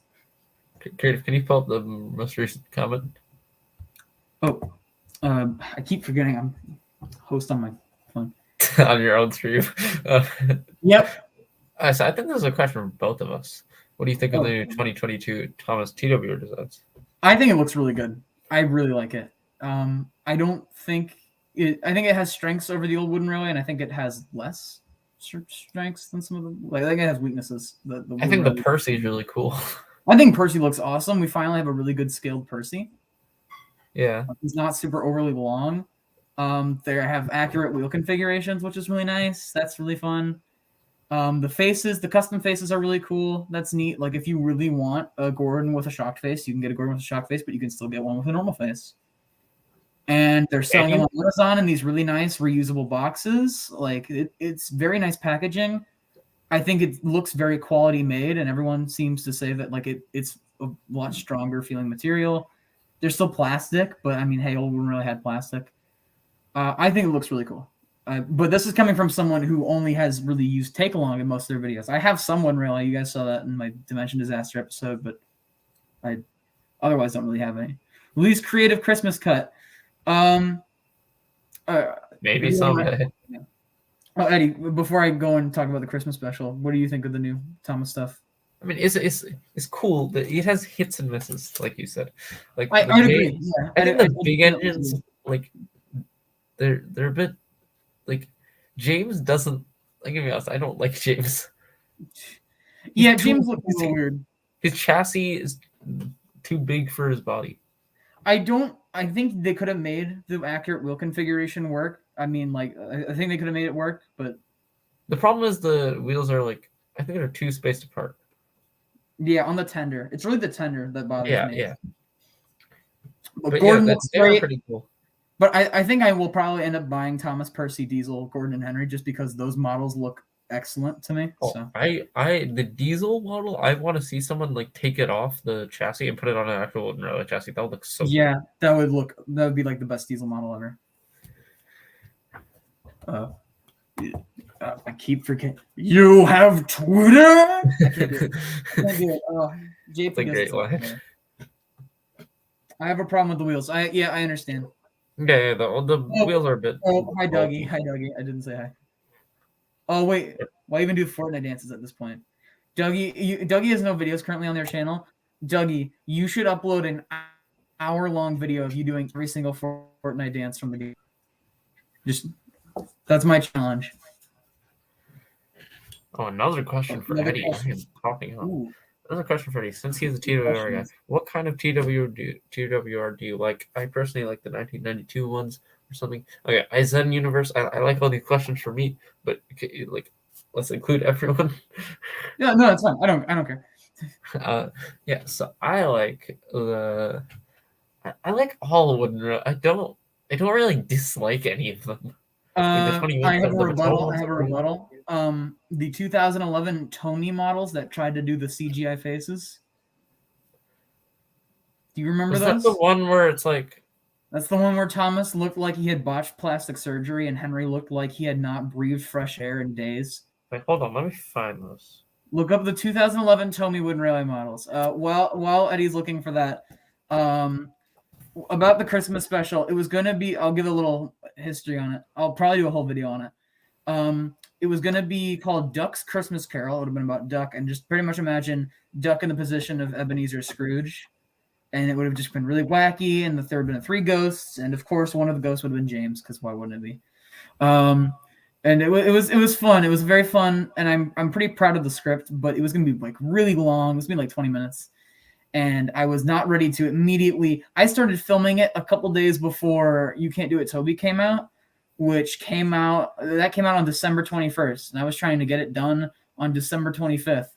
S2: Creative, can you pull up the most recent comment?
S1: oh. I keep forgetting I'm host on my phone.
S2: On your own stream.
S1: Yep.
S2: So I think there's a question for both of us. What do you think of the new 2022 Thomas TW designs?
S1: I think it looks really good. I really like it. I don't think it. I think it has strengths over the old Wooden Railway, and I think it has less strengths than some of them. Like I think it has weaknesses.
S2: I think the Percy is really cool.
S1: I think Percy looks awesome. We finally have a really good scaled Percy.
S2: Yeah.
S1: It's not super overly long. They have accurate wheel configurations, which is really nice. That's really fun. The custom faces are really cool. That's neat. Like if you really want a Gordon with a shocked face, you can get a Gordon with a shocked face, but you can still get one with a normal face. And they're selling them on Amazon in these really nice reusable boxes. Like it's very nice packaging. I think it looks very quality made, and everyone seems to say that like it's a lot stronger feeling material. They're still plastic, but I mean, hey, old one really had plastic. I think it looks really cool. But this is coming from someone who only has really used Take Along in most of their videos. I have some One Rail. You guys saw that in my Dimension Disaster episode, but I otherwise don't really have any. Release creative Christmas cut.
S2: Maybe someday.
S1: Oh, Eddie, before I go and talk about the Christmas special, what do you think of the new Thomas stuff?
S2: I mean, it's cool that it has hits and misses, like you said. Like
S1: I agree. Yeah,
S2: I think the big engines, like they're a bit like James doesn't. Like, to be honest, I don't like James.
S1: Yeah, James looks a little weird.
S2: His chassis is too big for his body.
S1: I think they could have made the accurate wheel configuration work. I mean, like, I think they could have made it work, but
S2: the problem is the wheels are like, I think they're too spaced apart.
S1: Yeah, on the tender. It's really the tender that bothers me.
S2: Yeah.
S1: But Gordon looks great.
S2: Pretty cool.
S1: But I think I will probably end up buying Thomas Percy, Diesel, Gordon, and Henry just because those models look excellent to me.
S2: Oh,
S1: so
S2: the Diesel model, I want to see someone like take it off the chassis and put it on an actual chassis. That would look so
S1: yeah, cool. That would be like the best Diesel model ever. I keep forgetting. You have Twitter? I can't do it. JP
S2: a great line.
S1: I have a problem with the wheels. I understand.
S2: Yeah, the wheels are a bit.
S1: Oh, hi Dougie. Hi Dougie. I didn't say hi. Oh wait, why even do Fortnite dances at this point? Dougie has no videos currently on their channel. Dougie, you should upload an hour-long video of you doing every single Fortnite dance from the game. That's my challenge.
S2: Oh, another question for Eddie. I am popping up. Another question for Eddie. Since he's a TWR guy, what kind of TWR do you like? I personally like the 1992 ones or something. Okay, Zen Universe. I like all these questions for me, but like, let's include everyone.
S1: Yeah, no, it's fine. I don't care.
S2: Yeah. So I like I like all of them. I don't really dislike any of them.
S1: I have a rebuttal. The 2011 Tony models that tried to do the CGI faces. Do you remember those?
S2: Is that the one where it's like...
S1: That's the one where Thomas looked like he had botched plastic surgery and Henry looked like he had not breathed fresh air in days.
S2: Wait, hold on. Let me find those.
S1: Look up the 2011 Tommy Wooden Railway models. While Eddie's looking for that, about the Christmas special, it was going to be... I'll give a little history on it. I'll probably do a whole video on it. It was going to be called Duck's Christmas Carol. It would have been about Duck, and just pretty much imagine Duck in the position of Ebenezer Scrooge. And it would have just been really wacky, and there would have been 3 ghosts, and of course one of the ghosts would have been James, because why wouldn't it be? And it was fun. It was very fun, and I'm pretty proud of the script, but it was going to be like really long. It was going to be like 20 minutes. And I was not ready to immediately. I started filming it a couple days before You Can't Do It, Toby came out, which came out on December 21st. And I was trying to get it done on December 25th.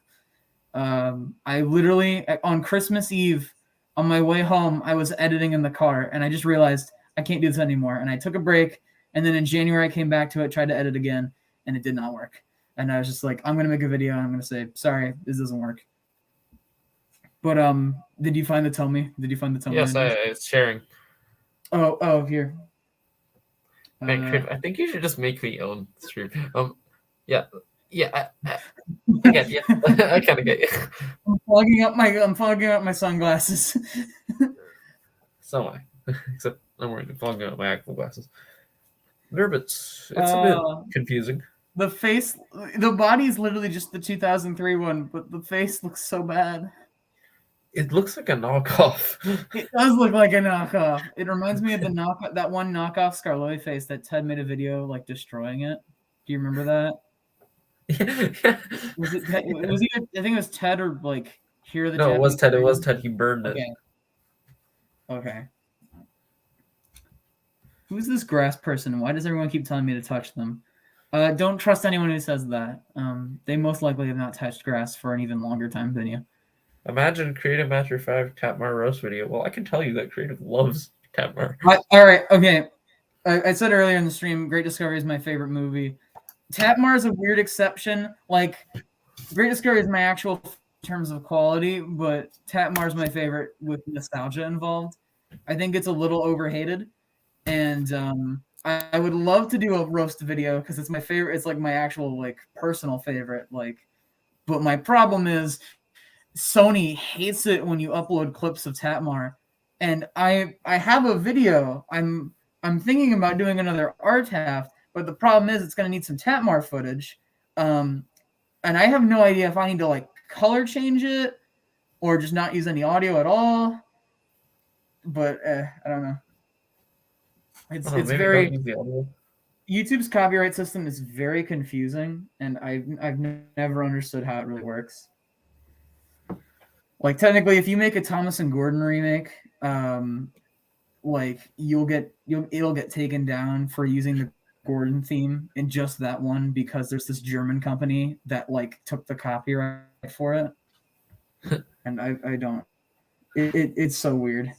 S1: I literally, on Christmas Eve, on my way home, I was editing in the car, and I just realized I can't do this anymore. And I took a break, and then in January I came back to it, tried to edit again, and it did not work. And I was just like, I'm going to make a video, and I'm going to say, sorry, this doesn't work. But did you find the Tell Me?
S2: Yes, it's sharing.
S1: Oh, here.
S2: I think you should just make me own stream. Yeah. I get you. I kind of get you.
S1: I'm fogging up my sunglasses.
S2: So am I. Except I'm fogging up my actual glasses. It's a bit confusing.
S1: The face, the body is literally just the 2003 one, but the face looks so bad.
S2: It looks like a knockoff.
S1: It does look like a knockoff. It reminds me of that one knockoff Scarloy face that Ted made a video like destroying it. Do you remember that?
S2: Yeah.
S1: I think it was Ted or like here the.
S2: No, it was Ted. It was Ted. He burned it.
S1: Okay. Who's this grass person? Why does everyone keep telling me to touch them? Don't trust anyone who says that. They most likely have not touched grass for an even longer time than you.
S2: Imagine Creative Master 5 Tapmar roast video. Well, I can tell you that Creative loves Tapmar.
S1: All right, okay. I said earlier in the stream, Great Discovery is my favorite movie. Tapmar is a weird exception. Like, Great Discovery is my actual in terms of quality, but Tapmar is my favorite with nostalgia involved. I think it's a little overhated, and I would love to do a roast video because it's my favorite. It's like my actual like personal favorite. Like, but my problem is Sony hates it when you upload clips of Tatmar, and I have a video. I'm thinking about doing another RTAF, but the problem is it's going to need some Tatmar footage, and I have no idea if I need to like color change it or just not use any audio at all. But I don't know. It's
S2: Maybe don't
S1: very
S2: use the audio.
S1: YouTube's copyright system is very confusing, and I've never understood how it really works. Like technically, if you make a Thomas and Gordon remake, like it'll get taken down for using the Gordon theme in just that one because there's this German company that like took the copyright for it, and I don't. It's so weird.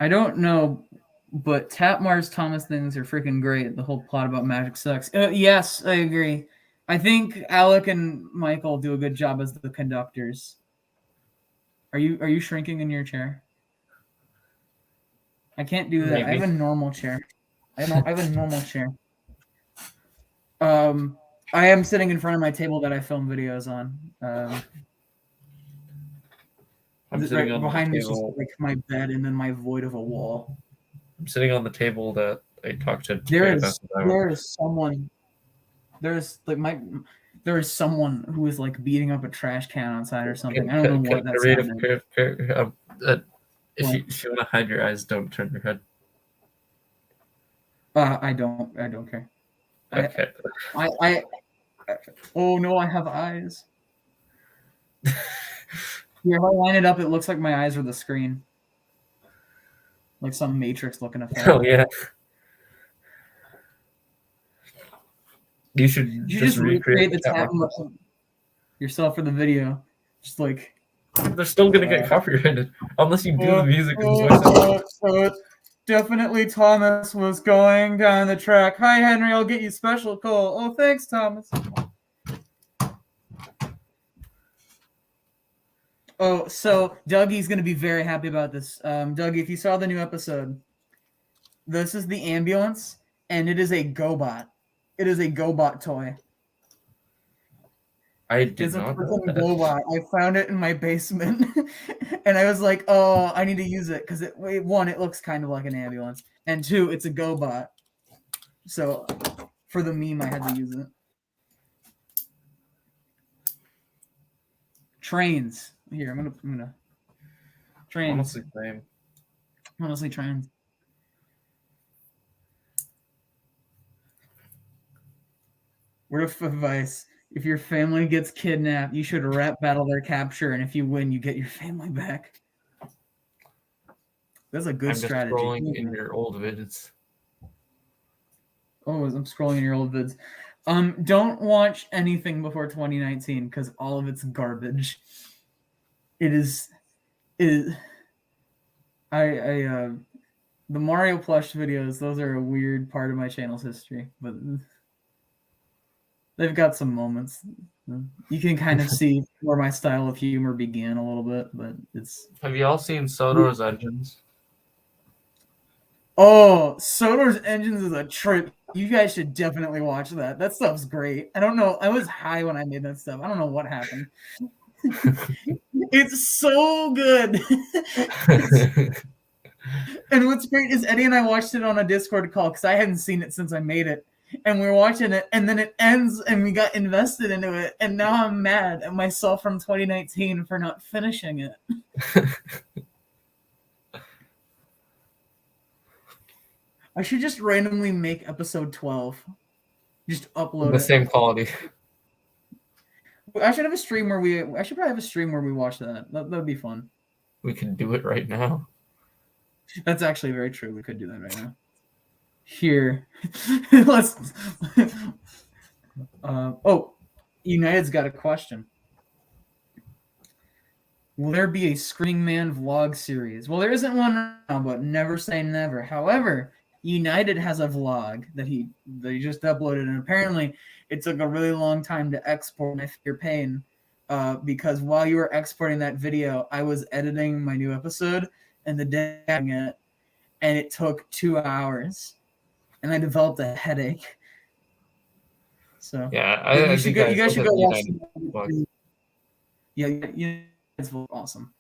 S1: I don't know, but Tatmar's Thomas things are freaking great. The whole plot about magic sucks. Yes, I agree. I think Alec and Michael do a good job as the conductors. Are you shrinking in your chair? I can't do that.
S2: Maybe.
S1: I have a normal chair. I have a normal chair. I am sitting in front of my table that I film videos on.
S2: I'm sitting on
S1: behind
S2: the
S1: me is just
S2: table.
S1: like my bed and then my void of a wall.
S2: I'm sitting on the table that I talked to.
S1: There is someone. There is someone who is like beating up a trash can outside or something. I don't know what that's happening.
S2: If you want to hide your eyes, don't turn your head.
S1: I don't care.
S2: Okay.
S1: I oh no, I have eyes. Here, if I line it up, it looks like my eyes are the screen. Like some Matrix looking effect.
S2: Oh yeah. You should just recreate
S1: the tap yourself for the video. Just like
S2: they're still gonna get copyrighted unless you do the music and
S1: definitely Thomas was going down the track. Hi Henry, I'll get you special coal. Oh, thanks, Thomas. Oh, so Dougie's gonna be very happy about this. Dougie, if you saw the new episode, this is the ambulance, and it is a GoBot. It is a GoBot toy.
S2: I did
S1: it's
S2: not
S1: a
S2: know that.
S1: GoBot. I found it in my basement, and I was like, "Oh, I need to use it because one, it looks kind of like an ambulance, and two, it's a GoBot." So, for the meme, I had to use it. Trains. Here, I'm gonna. Trains. Honestly, trains. Word of advice: if your family gets kidnapped, you should rap battle their capture, and if you win, you get your family back. That's a good strategy.
S2: I'm just scrolling in your old vids.
S1: Oh, I'm scrolling in your old vids. Don't watch anything before 2019 because all of it's garbage. The Mario plush videos, those are a weird part of my channel's history, but they've got some moments. You can kind of see where my style of humor began a little bit, but it's...
S2: Have you all seen Sodor's Engines?
S1: Oh, Sodor's Engines is a trip. You guys should definitely watch that. That stuff's great. I don't know. I was high when I made that stuff. I don't know what happened. It's so good. And what's great is Eddie and I watched it on a Discord call because I hadn't seen it since I made it. And we were watching it, and then it ends, and we got invested into it. And now I'm mad at myself from 2019 for not finishing it. I should just randomly make episode 12. Just upload
S2: the same quality.
S1: I should have a stream where I should probably have a stream where we watch that. That'd be fun.
S2: We can do it right now.
S1: That's actually very true. We could do that right now. Here. Let's United's got a question. Will there be a Screaming Man vlog series? Well, there isn't one now, but never say never. However, United has a vlog that he just uploaded, and apparently it took a really long time to export, and I fear pain. because while you were exporting that video, I was editing my new episode and the day it, and it took 2 hours, and I developed a headache. So
S2: Yeah,
S1: but
S2: I
S1: you
S2: think I
S1: guys should
S2: still
S1: go
S2: have
S1: watch.
S2: United book.
S1: Yeah, it's awesome.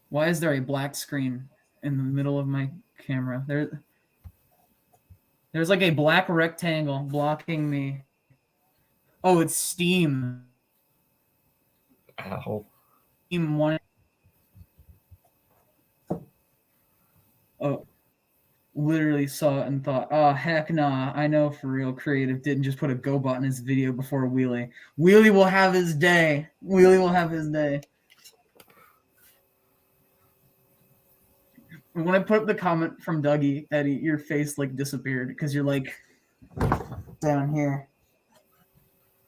S1: Why is there a black screen in the middle of my camera? There's like a black rectangle blocking me. Oh, it's Steam.
S2: Ow.
S1: Steam one. Oh, literally saw it and thought, oh heck nah, I know for real creative didn't just put a go bot in his video before Wheelie. Wheelie will have his day. Wheelie will have his day. When I put up the comment from Dougie, Eddie, your face like disappeared because you're like down here.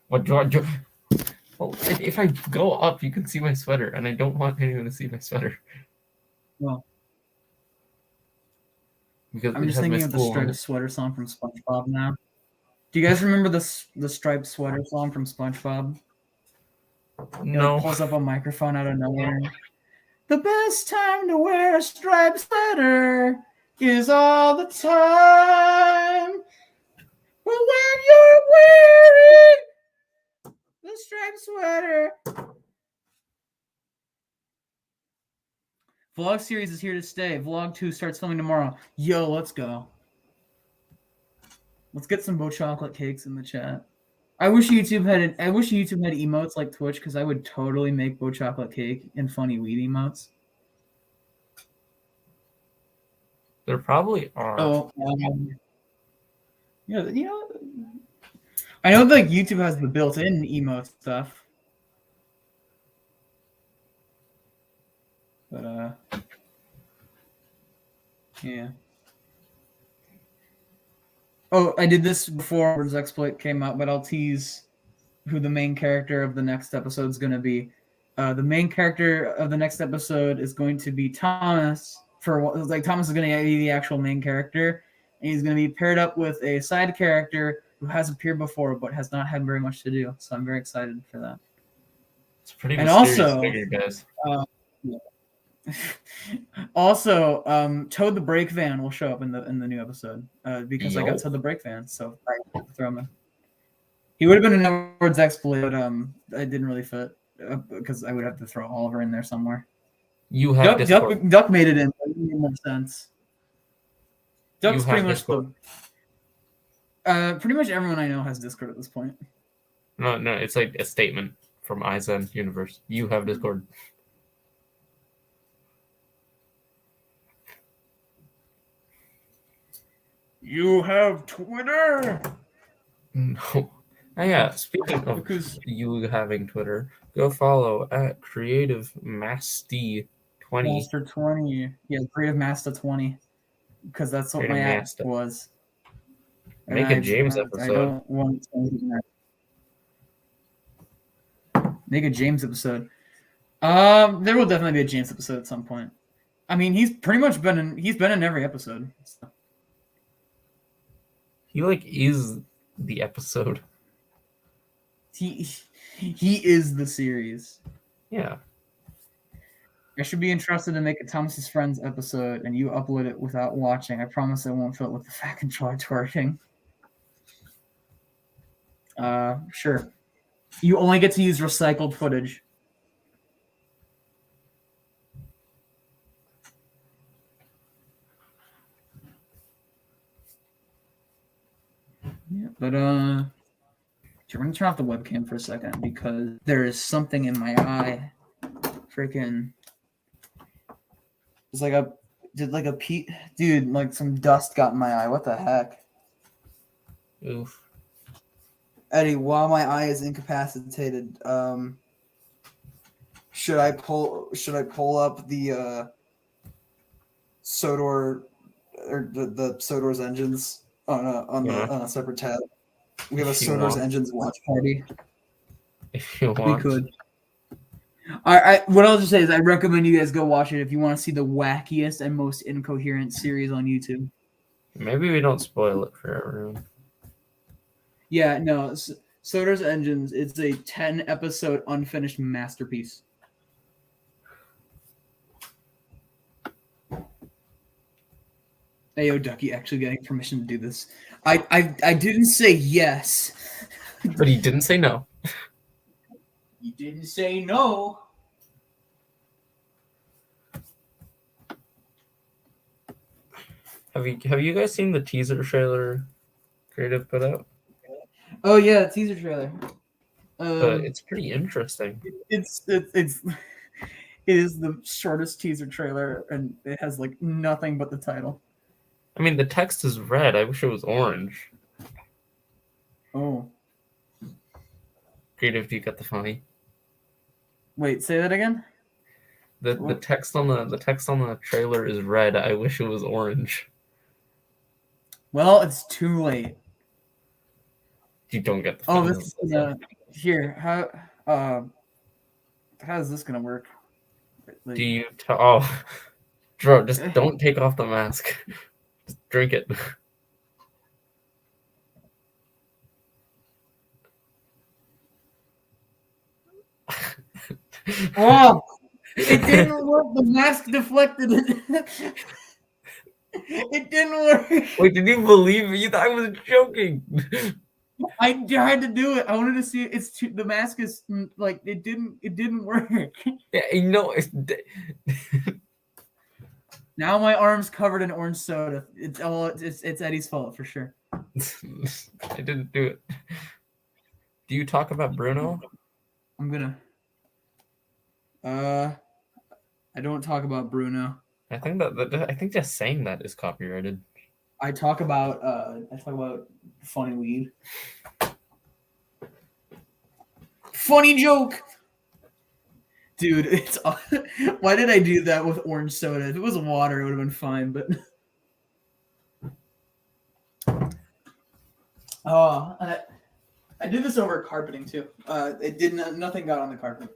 S2: What? Well, if I go up, you can see my sweater, and I don't want anyone to see my sweater.
S1: Well,
S2: Because
S1: I'm
S2: it
S1: just
S2: has my
S1: thinking of the
S2: school on
S1: striped
S2: it.
S1: sweater song from SpongeBob now. Do you guys remember the striped sweater song from SpongeBob? It like
S2: No.
S1: pulls up a microphone out of nowhere. The best time to wear a striped sweater is all the time. But when you're wearing the striped sweater. Vlog series is here to stay. Vlog 2 starts filming tomorrow. Yo, let's go. Let's get some Bo chocolate cakes in the chat. I wish YouTube had emotes like Twitch because I would totally make Bo chocolate cake and funny weed emotes.
S2: There probably are.
S1: Oh, I know like YouTube has the built-in emote stuff, but yeah. Oh, I did this before Word's exploit came out, but I'll tease who the main character of the next episode is going to be. The main character of the next episode is going to be Thomas. Thomas is going to be the actual main character, and he's going to be paired up with a side character who has appeared before but has not had very much to do. So I'm very excited for that.
S2: It's a pretty
S1: And
S2: mysterious figure, guys.
S1: Also, Toad the Brake Van will show up in the new episode because I got Toad the Brake Van, so I had to throw him in. He would have been an Edwards exploit, but it didn't really fit because I would have to throw Oliver in there somewhere.
S2: You have Discord.
S1: Duck made it in, but it made more sense. Duck's pretty much
S2: Discord.
S1: pretty much everyone I know has Discord at this point.
S2: No, it's like a statement from Eisen Universe. You have Discord.
S1: You have Twitter.
S2: No. Oh, yeah. Speaking of you having Twitter, go follow at CreativeMasty20.
S1: Master 20. Yeah, Creative Master 20. Because that's what my app was.
S2: Make a James episode.
S1: I don't want to make a James episode. There will definitely be a James episode at some point. I mean, he's pretty much been in every episode. So.
S2: He is the episode.
S1: He is the series.
S2: Yeah.
S1: I should be entrusted to make a Thomas's Friends episode, and you upload it without watching. I promise I won't fill it with the fat controller twerking. Sure. You only get to use recycled footage. Yeah, but we're gonna turn off the webcam for a second because there is something in my eye. Freaking. It's like dude, like some dust got in my eye. What the heck?
S2: Oof.
S1: Eddie, while my eye is incapacitated, should I pull up the Sodor or the Sodor's engines on a separate tab? We have a Sodor's engines watch party.
S2: If you want.
S1: We could. What I'll just say is I recommend you guys go watch it if you want to see the wackiest and most incoherent series on YouTube.
S2: Maybe we don't spoil it for everyone.
S1: Yeah, no. Soder's Engines. It's a 10-episode unfinished masterpiece. Ayo Ducky actually getting permission to do this. I didn't say yes.
S2: But he didn't say no.
S1: You didn't say no.
S2: Have you guys seen the teaser trailer Creative put out?
S1: Oh yeah, teaser trailer.
S2: It's pretty interesting.
S1: It is the shortest teaser trailer, and it has like nothing but the title.
S2: I mean, the text is red. I wish it was orange.
S1: Oh.
S2: Creative, do you get the funny?
S1: Wait, say that again.
S2: The text on the trailer is red. I wish it was orange.
S1: Well, it's too late.
S2: You don't get the funny.
S1: Oh, this here. How is this gonna work? Like,
S2: do you? Bro, just don't take off the mask. Just drink it.
S1: Oh, it didn't work. The mask deflected it. It didn't work.
S2: Wait, did you believe me? I was joking.
S1: I tried to do it. I wanted to see it. It's too, the mask is like it didn't work.
S2: Yeah, you know.
S1: Now my arm's covered in orange soda. It's Eddie's fault for sure.
S2: I didn't do it. Do you talk about Bruno?
S1: I'm gonna. I don't talk about Bruno.
S2: I think just saying that is copyrighted.
S1: I talk about funny weed. Funny joke. Dude, it's why did I do that with orange soda? If it was water, it would have been fine, but oh, I did this over carpeting too. It didn't. Nothing got on the carpet.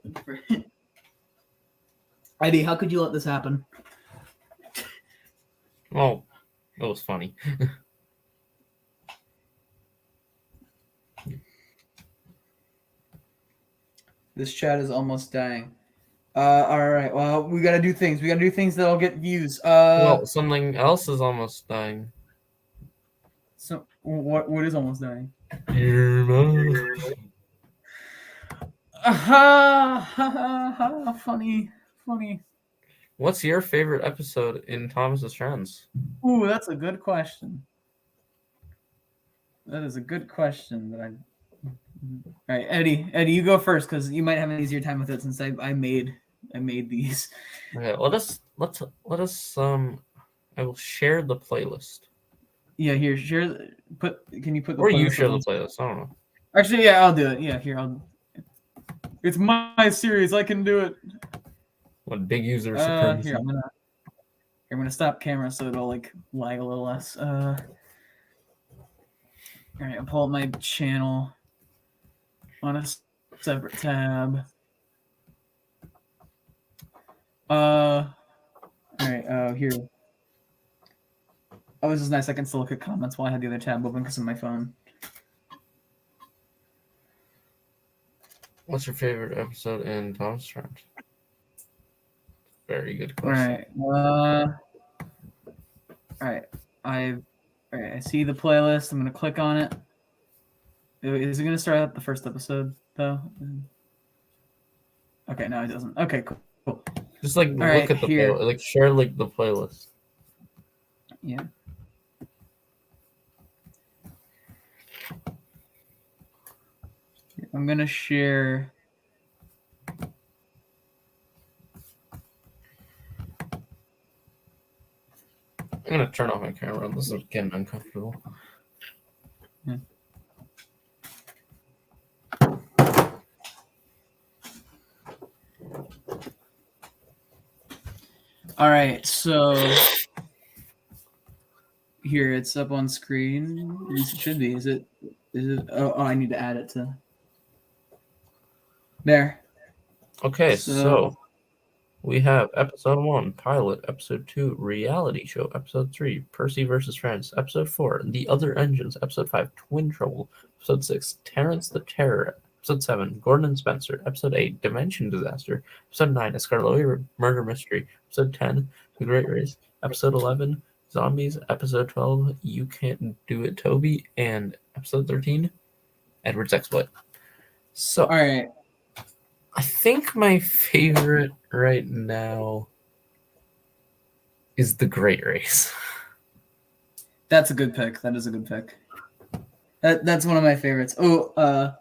S1: Eddie, how could you let this happen?
S2: Well, it was funny.
S1: This chat is almost dying. All right. Well, we gotta do things. We gotta do things that'll get views.
S2: Well, something else is almost dying.
S1: So what is almost dying?
S2: Your mom.
S1: Funny.
S2: What's your favorite episode in Thomas's Friends?
S1: Ooh, that's a good question. That is a good question. All right, Eddie, you go first because you might have an easier time with it since I made these.
S2: Okay, let us. I will share the playlist.
S1: Yeah, here, can you put the
S2: or
S1: playlist
S2: you share
S1: on?
S2: the playlist? I don't know.
S1: Actually, yeah, I'll do it. Yeah, here, it's my series. I can do it.
S2: What big user supremacy?
S1: Here, I'm gonna stop camera so it'll like lag a little less. All right, I'll pull up my channel on a separate tab. All right, here. Oh, this is nice. I can still look at comments while I had the other tab open because of my phone.
S2: What's your favorite episode in Thomas's Friends? Very good
S1: All
S2: question.
S1: right. All right. I see the playlist. I'm gonna click on it. Is it gonna start at the first episode though? Okay, no, it doesn't. Okay, cool.
S2: Just like look at the playlist, like share like the playlist.
S1: Yeah. I'm gonna share.
S2: I'm gonna turn off my camera. This is getting uncomfortable.
S1: Yeah. All right, so here it's up on screen. At least it should be. Is it? Oh, I need to add it to there.
S2: Okay, so We have episode 1, pilot, episode 2, reality show, episode 3, Percy versus Friends, episode 4, The Other Engines, episode 5, Twin Trouble, episode 6, Terrence the Terror, episode 7, Gordon and Spencer, episode 8, Dimension Disaster, episode 9, Escarloy Murder Mystery, episode 10, The Great Race, episode 11, Zombies, episode 12, You Can't Do It, Toby, and episode 13, Edward's Exploit. So,
S1: All right.
S2: I think my favorite right now is The Great Race.
S1: That's a good pick. That is a good pick. That's one of my favorites. Oh,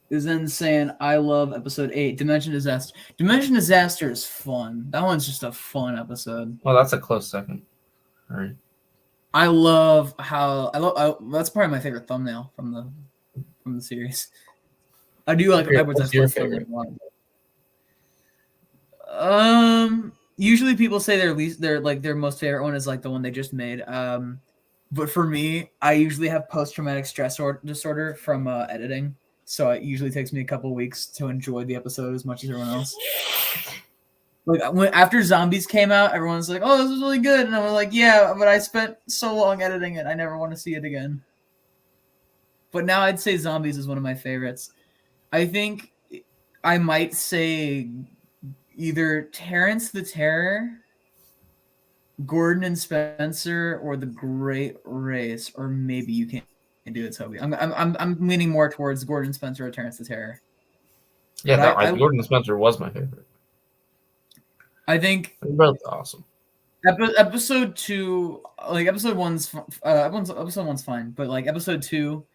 S1: is then saying I love episode 8, Dimension Disaster. Dimension Disaster is fun. That one's just a fun episode.
S2: Well, that's a close second. All right.
S1: I love how that's probably my favorite thumbnail from the series. I do like Edward's
S2: What's your
S1: Exploit
S2: favorite?
S1: one. Usually people say their most favorite one is like the one they just made. But for me, I usually have post-traumatic stress disorder from editing, so it usually takes me a couple weeks to enjoy the episode as much as everyone else. Like after Zombies came out, everyone's like, "Oh, this is really good," and I was like, "Yeah, but I spent so long editing it, I never want to see it again." But now I'd say Zombies is one of my favorites. I think I might say either Terrence the Terror, Gordon and Spencer, or The Great Race, or maybe You Can't Do It, Toby. I'm leaning more towards Gordon Spencer or Terrence the Terror.
S2: Yeah, Gordon and Spencer was my favorite.
S1: I think
S2: they're both awesome.
S1: Episode 2, like episode one's fine, but like episode 2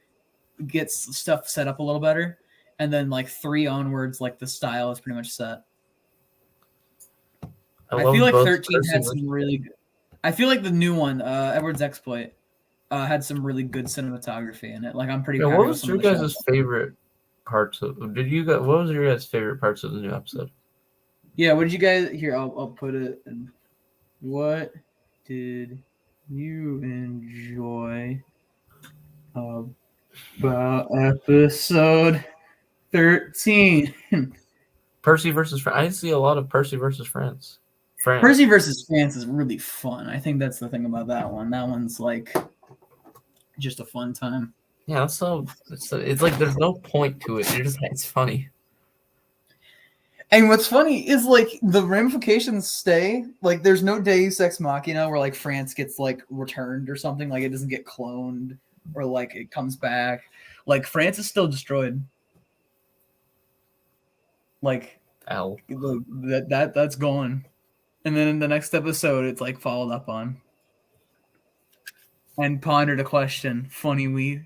S1: gets stuff set up a little better, and then like 3 onwards, like the style is pretty much set. I feel like 13 had some really good. I feel like the new one, Edward's Exploit, had some really good cinematography in it. Like I'm pretty.
S2: Yeah, what was your guys' favorite parts of? What was your guys' favorite parts of the new episode?
S1: Yeah, what did you guys here? I'll put it. In. What did you enjoy about episode 13?
S2: Percy versus France. I see a lot of Percy versus France.
S1: Percy versus France is really fun. I think that's the thing about that one. That one's like just a fun time.
S2: Yeah, it's like there's no point to it. It's funny.
S1: And what's funny is like the ramifications stay. Like there's no Deus Ex Machina where like France gets like returned or something. Like it doesn't get cloned or like it comes back. Like France is still destroyed. Like that's gone. And then in the next episode, it's like followed up on. And pondered a question. Funny weed.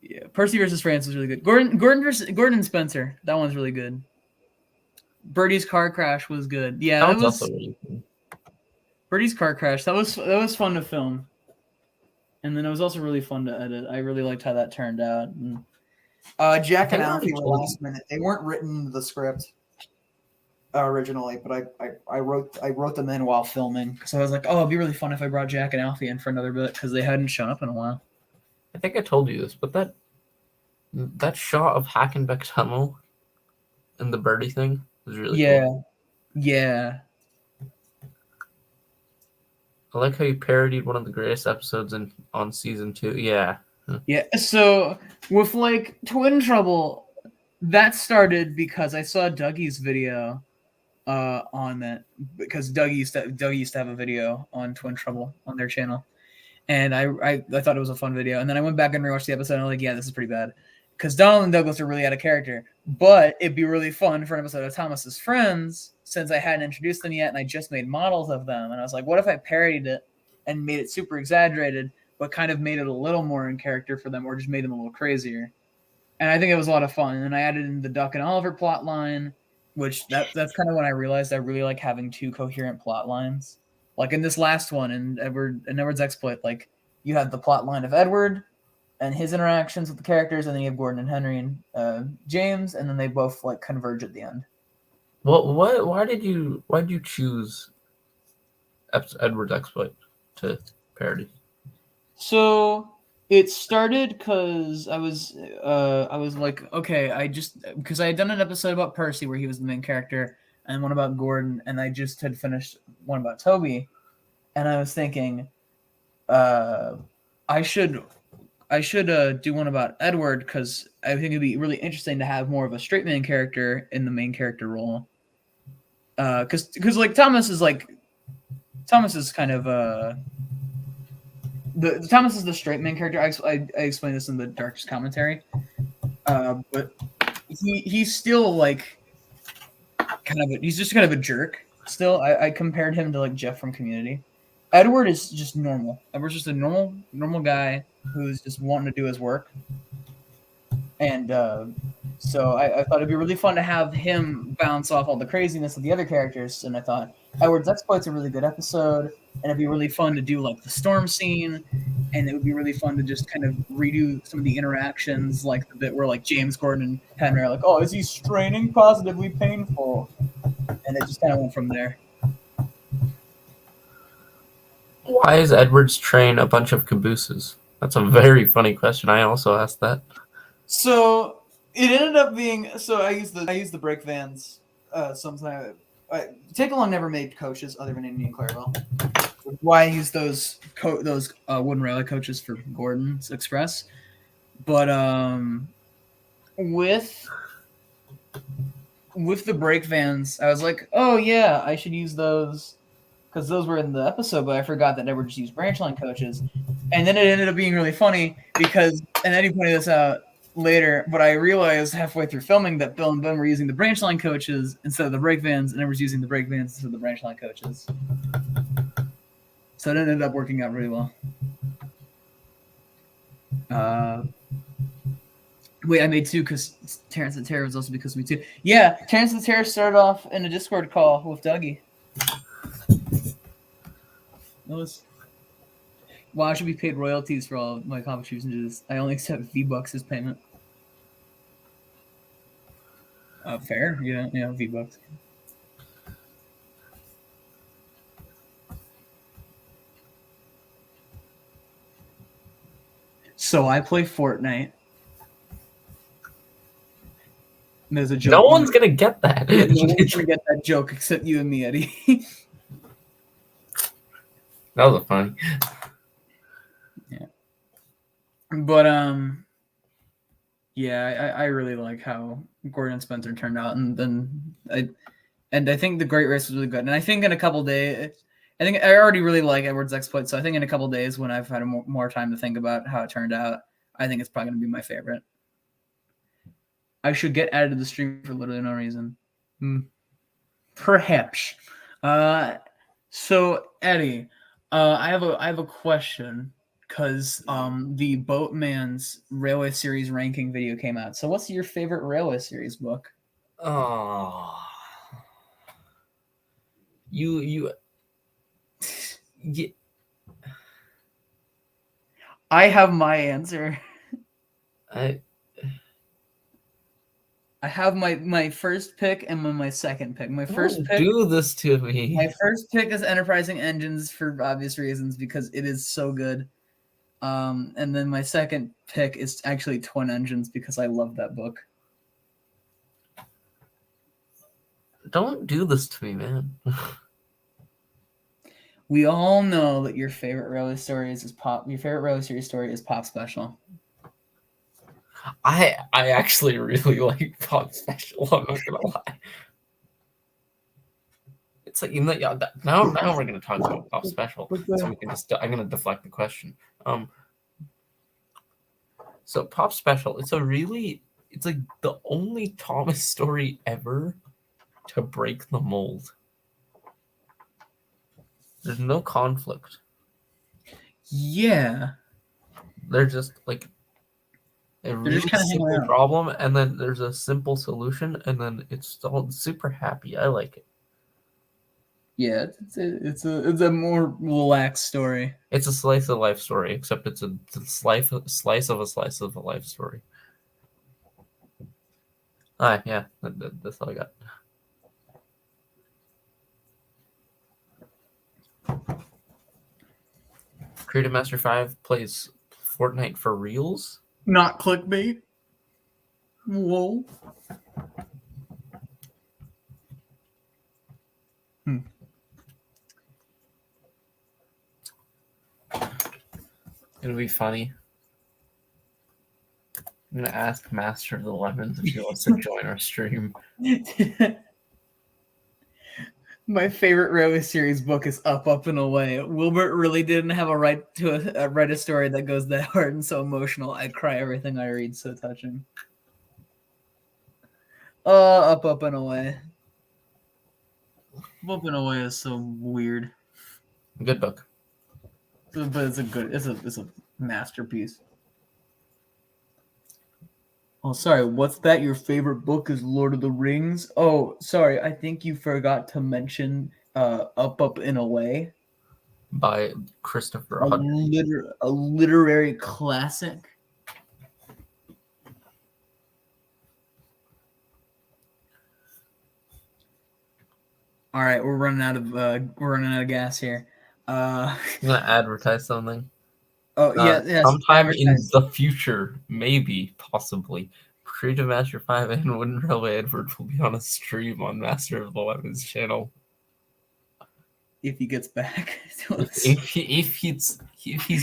S1: Yeah, Percy versus France was really good. Gordon and Spencer. That one's really good. Birdie's car crash was good. Yeah, that was also really good. Birdie's car crash. That was fun to film. And then it was also really fun to edit. I really liked how that turned out. And, Jack and Alfie were last minute. They weren't written into the script originally, but I wrote them in while filming. So I was like, oh, it'd be really fun if I brought Jack and Alfie in for another bit because they hadn't shown up in a while.
S2: I think I told you this, but that shot of Hackenbeck Tunnel and the birdie thing was really cool.
S1: Yeah.
S2: I like how you parodied one of the greatest episodes on season 2. Yeah.
S1: Yeah. So with like Twin Trouble, that started because I saw Dougie's video on that because Dougie used to have a video on Twin Trouble on their channel. And I thought it was a fun video. And then I went back and rewatched the episode and I'm like, yeah, this is pretty bad. Because Donald and Douglas are really out of character. But it'd be really fun for an episode of Thomas's Friends since I hadn't introduced them yet and I just made models of them. And I was like, what if I parodied it and made it super exaggerated, but kind of made it a little more in character for them or just made them a little crazier? And I think it was a lot of fun. And I added in the Duck and Oliver plot line, which that's kind of when I realized I really like having 2 coherent plot lines. Like in this last one, in Edward's Exploit, like you have the plot line of Edward and his interactions with the characters, and then you have Gordon and Henry and James, and then they both like converge at the end.
S2: Well, why did you choose Edward's Exploit to parody?
S1: So It started because I was like, okay, because I had done an episode about Percy where he was the main character, and one about Gordon, and I just had finished one about Toby, and I was thinking, uh, I should do one about Edward because I think it'd be really interesting to have more of a straight man character in the main character role. Because like Thomas is kind of the Thomas is the straight man character. I explained this in the Darkest Commentary. But he's still like he's just kind of a jerk. Still, I compared him to like Jeff from Community. Edward is just normal. Edward's just a normal guy who's just wanting to do his work. And so I thought it'd be really fun to have him bounce off all the craziness of the other characters. And I thought Edward's Exploit's a really good episode, and it'd be really fun to do like the storm scene, and it would be really fun to just kind of redo some of the interactions, like the bit where like James Gordon and Henry are like, "Oh, is he straining? Positively painful," and it just kind of went from there.
S2: Why is Edward's train a bunch of cabooses? That's a very funny question. I also asked that.
S1: So it ended up being I use the brake vans sometimes. Take Along never made coaches other than Indian Clareville. Why I use those wooden railway coaches for Gordon's Express, but with the brake vans, I was like, oh yeah, I should use those because those were in the episode, but I forgot that Edward just used branch line coaches, and then it ended up being really funny because, and Eddie pointed this out later, but I realized halfway through filming that Bill and Ben were using the branch line coaches instead of the brake vans, and I was using the brake vans instead of the branch line coaches. So it ended up working out really well. Wait, I made two because Terrence the Terror was also because of me too. Yeah, Terrence the Terror started off in a Discord call with Dougie. Well, I should be paid royalties for all my contributions. I only accept V-Bucks as payment. Fair, yeah, V-Bucks. So I play Fortnite. There's a joke.
S2: No one's gonna get that.
S1: Yeah, no one's gonna get that joke except you and me, Eddie.
S2: That was funny.
S1: Yeah. But yeah, I really like how Gordon and Spencer turned out, and I think the Great Race was really good. And I think in a couple days, I think I already really like Edward's Exploit, so I think in a couple days when I've had more time to think about how it turned out, I think it's probably going to be my favorite. I should get added to the stream for literally no reason. Perhaps. So Eddie, I have a question because the Boatman's Railway Series ranking video came out. So what's your favorite Railway Series book?
S2: Oh, you. Yeah.
S1: I have my answer.
S2: I
S1: have my first pick and my second pick. My first
S2: don't
S1: pick.
S2: Do this to me.
S1: My first pick is Enterprising Engines for obvious reasons because it is so good. And then my second pick is actually Twin Engines because I love that book.
S2: Don't do this to me, man.
S1: We all know that your favorite railway stories is Pop. Your favorite railway series story is Pop Special.
S2: I actually really like Pop Special. I'm not gonna lie. It's like now we're gonna talk about Pop Special, so we can I'm gonna deflect the question. So Pop Special, it's like the only Thomas story ever to break the mold. There's no conflict.
S1: Yeah.
S2: They're just like a really simple problem, and then there's a simple solution, and then it's all super happy. I like it.
S1: Yeah, it's a more relaxed story.
S2: It's a slice of life story, except it's a slice of a life story. Yeah, that's all I got. Creative Master 5 plays Fortnite for reals?
S1: Not clickbait. Whoa.
S2: It'll be funny. I'm gonna ask Master of the Lemons if he wants to join our stream.
S1: My favorite Railway Series book is Up and Away. Wilbert really didn't have a right to write a story that goes that hard and so emotional. I cry everything I read. So touching. Up and Away. Up and Away is so weird,
S2: Good book.
S1: but it's a masterpiece. Oh, sorry. What's that? Your favorite book is Lord of the Rings? Oh, sorry. I think you forgot to mention Up and Away.
S2: By Christopher
S1: A
S2: Hodgson.
S1: literary classic. All right, we're running out of gas here.
S2: I'm gonna advertise something.
S1: Oh yeah.
S2: Sometime in the future, maybe, possibly, Creative Master 5 and Wooden Railway Edward will be on a stream on Master of the Lemons channel.
S1: If he gets back to us.
S2: If he's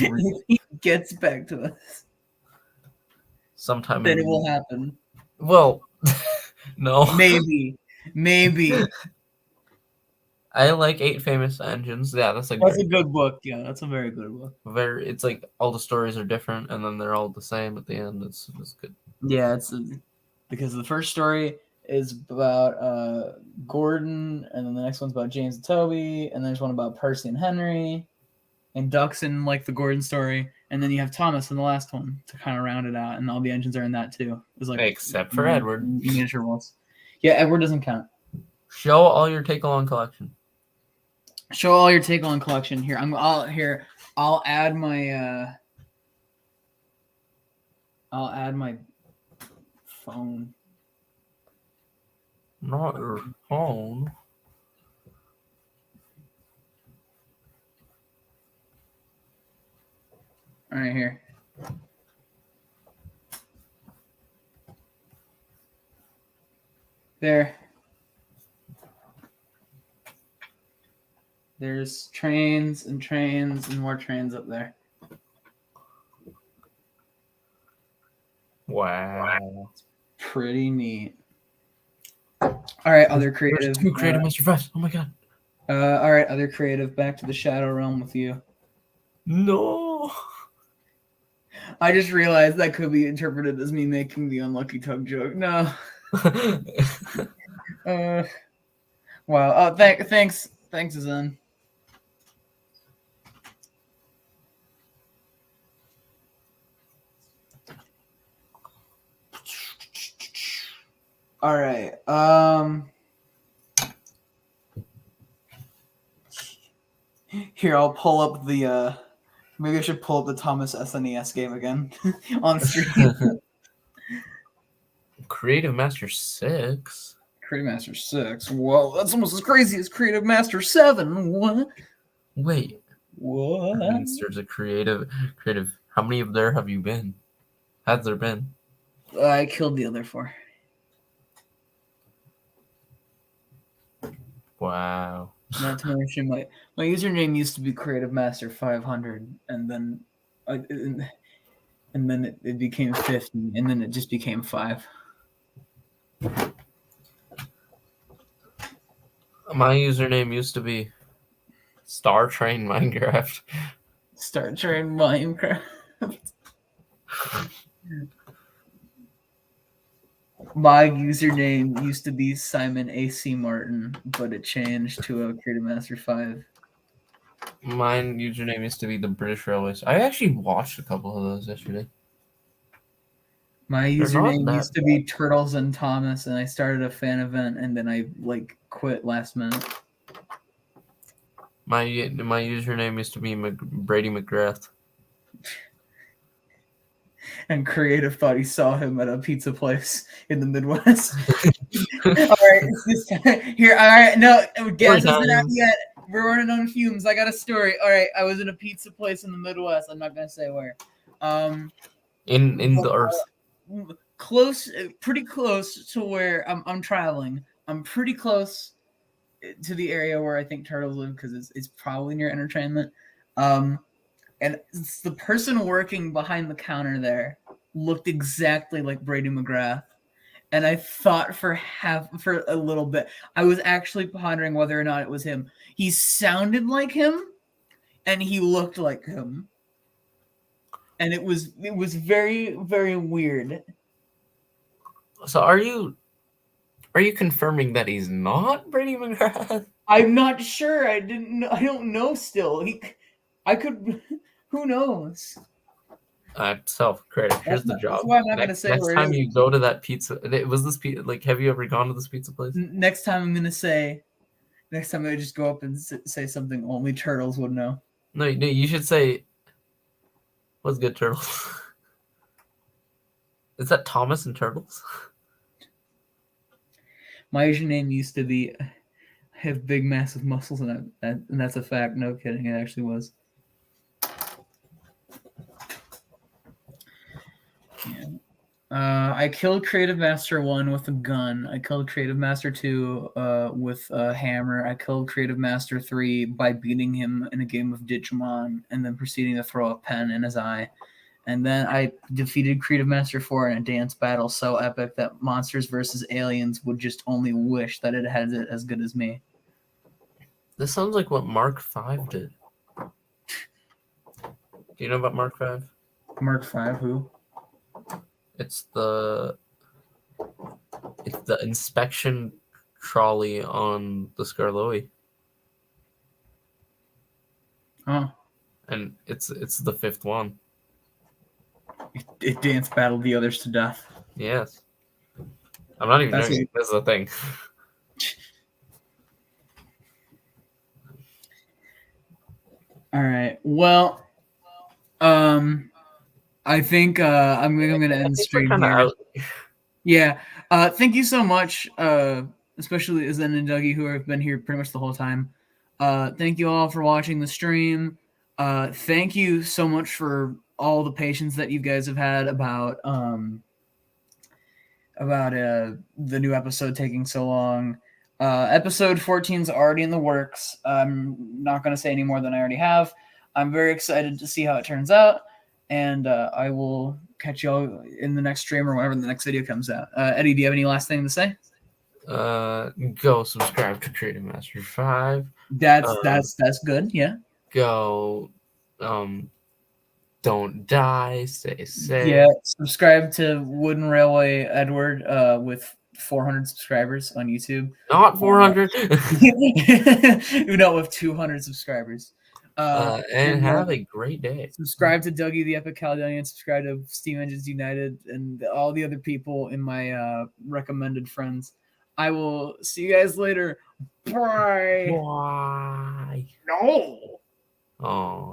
S2: real.
S1: If he gets back to us.
S2: Sometime
S1: then it will happen.
S2: Well, no.
S1: Maybe.
S2: I like 8 Famous Engines. Yeah, that's
S1: a good book. Yeah, that's a very good book.
S2: It's like all the stories are different, and then they're all the same at the end. It's good.
S1: Yeah, because the first story is about Gordon, and then the next one's about James and Toby, and then there's one about Percy and Henry, and Ducks in like the Gordon story, and then you have Thomas in the last one to kind of round it out, and all the engines are in that too. It's like
S2: except for Edward.
S1: Miniature ones. Yeah, Edward doesn't count.
S2: Show all your take-along collection.
S1: Show all your take-along collection. Here, I'll add my phone.
S2: Not your phone.
S1: All right, here. There. There's trains and more trains up there.
S2: Wow.
S1: Pretty neat. All right, other creative.
S2: There's 2 Creative Master 5s. Oh my god.
S1: All right, other creative. Back to the Shadow Realm with you.
S2: No.
S1: I just realized that could be interpreted as me making the unlucky tug joke. No. Wow. Oh, thanks, Zen. All right. Here, I'll pull up the. Maybe I should pull up the Thomas SNES game again on stream.
S2: Creative Master 6.
S1: Creative Master 6. Whoa, that's almost as crazy as Creative Master 7. What?
S2: Wait.
S1: What?
S2: That means there's a creative. How many of there have you been? Has there been?
S1: I killed the other 4.
S2: Wow.
S1: Not to mention my username used to be Creative Master 500, and then it became 50, and then it just became 5.
S2: My username used to be Star Train Minecraft.
S1: Star Train Minecraft. My username used to be Simon A.C. Martin, but it changed to a Creative Master 5.
S2: Mine username used to be the British Railways. I actually watched a couple of those yesterday.
S1: My username used to be Turtles and Thomas, and I started a fan event, and then I quit last minute.
S2: My username used to be Brady McGrath.
S1: And Creative thought he saw him at a pizza place in the Midwest. All right, it's this time. Here, all right, no, gas isn't out yet. We're running on fumes. I got a story. All right, I was in a pizza place in the Midwest. I'm not gonna say where.
S2: in the Earth.
S1: Close, pretty close to where I'm traveling. I'm pretty close to the area where I think turtles live because it's probably near entertainment. And it's the person working behind the counter there looked exactly like Brady McGrath. And I thought for a little bit, I was actually pondering whether or not it was him. He sounded like him, and he looked like him, and it was very, very weird.
S2: So are you confirming that he's not Brady McGrath?
S1: I'm not sure. I don't know. Still, I could. Who knows?
S2: Self-critic. Here's the
S1: That's
S2: job.
S1: why I'm not gonna say
S2: Next
S1: where it
S2: time
S1: is.
S2: you go to that pizza, was this like? Have you ever gone to this pizza place?
S1: Next time I'm gonna say. Next time I just go up and say something only turtles would know.
S2: No, you should say, "What's good, turtles?" Is that Thomas and Turtles?
S1: My Asian name used to be have big, massive muscles, and that's a fact. No kidding, it actually was. Yeah. I killed Creative Master 1 with a gun. I killed Creative Master 2 with a hammer. I killed Creative Master 3 by beating him in a game of Digimon and then proceeding to throw a pen in his eye. And then I defeated Creative Master 4 in a dance battle so epic that Monsters vs. Aliens would just only wish that it had it as good as me.
S2: This sounds like what Mark V did. Do you know about Mark V?
S1: Mark 5, who?
S2: It's the inspection trolley on the Skarloey.
S1: Oh.
S2: And it's the fifth one.
S1: It dance battled the others to death.
S2: Yes. I'm not even joking. This is the thing.
S1: All right. Well, I think I'm going to end the stream here.
S2: Out.
S1: Yeah. Thank you so much, especially Zen and Dougie, who have been here pretty much the whole time. Thank you all for watching the stream. Thank you so much for all the patience that you guys have had about the new episode taking so long. Episode 14 is already in the works. I'm not going to say any more than I already have. I'm very excited to see how it turns out, and I will catch y'all in the next stream or whenever the next video comes out. Eddie, do you have any last thing to say?
S2: Go subscribe to Creative Master 5.
S1: That's good. Yeah.
S2: Go, don't die. Stay safe.
S1: Yeah. Subscribe to Wooden Railway Edward with 400 subscribers on YouTube.
S2: Not 400.
S1: No, with 200 subscribers.
S2: And have a great day.
S1: Subscribe to Dougie the Epic Caledonian. Subscribe to Steam Engines United and all the other people in my recommended friends. I will see you guys later. Bye.
S2: Bye.
S1: No.
S2: Oh.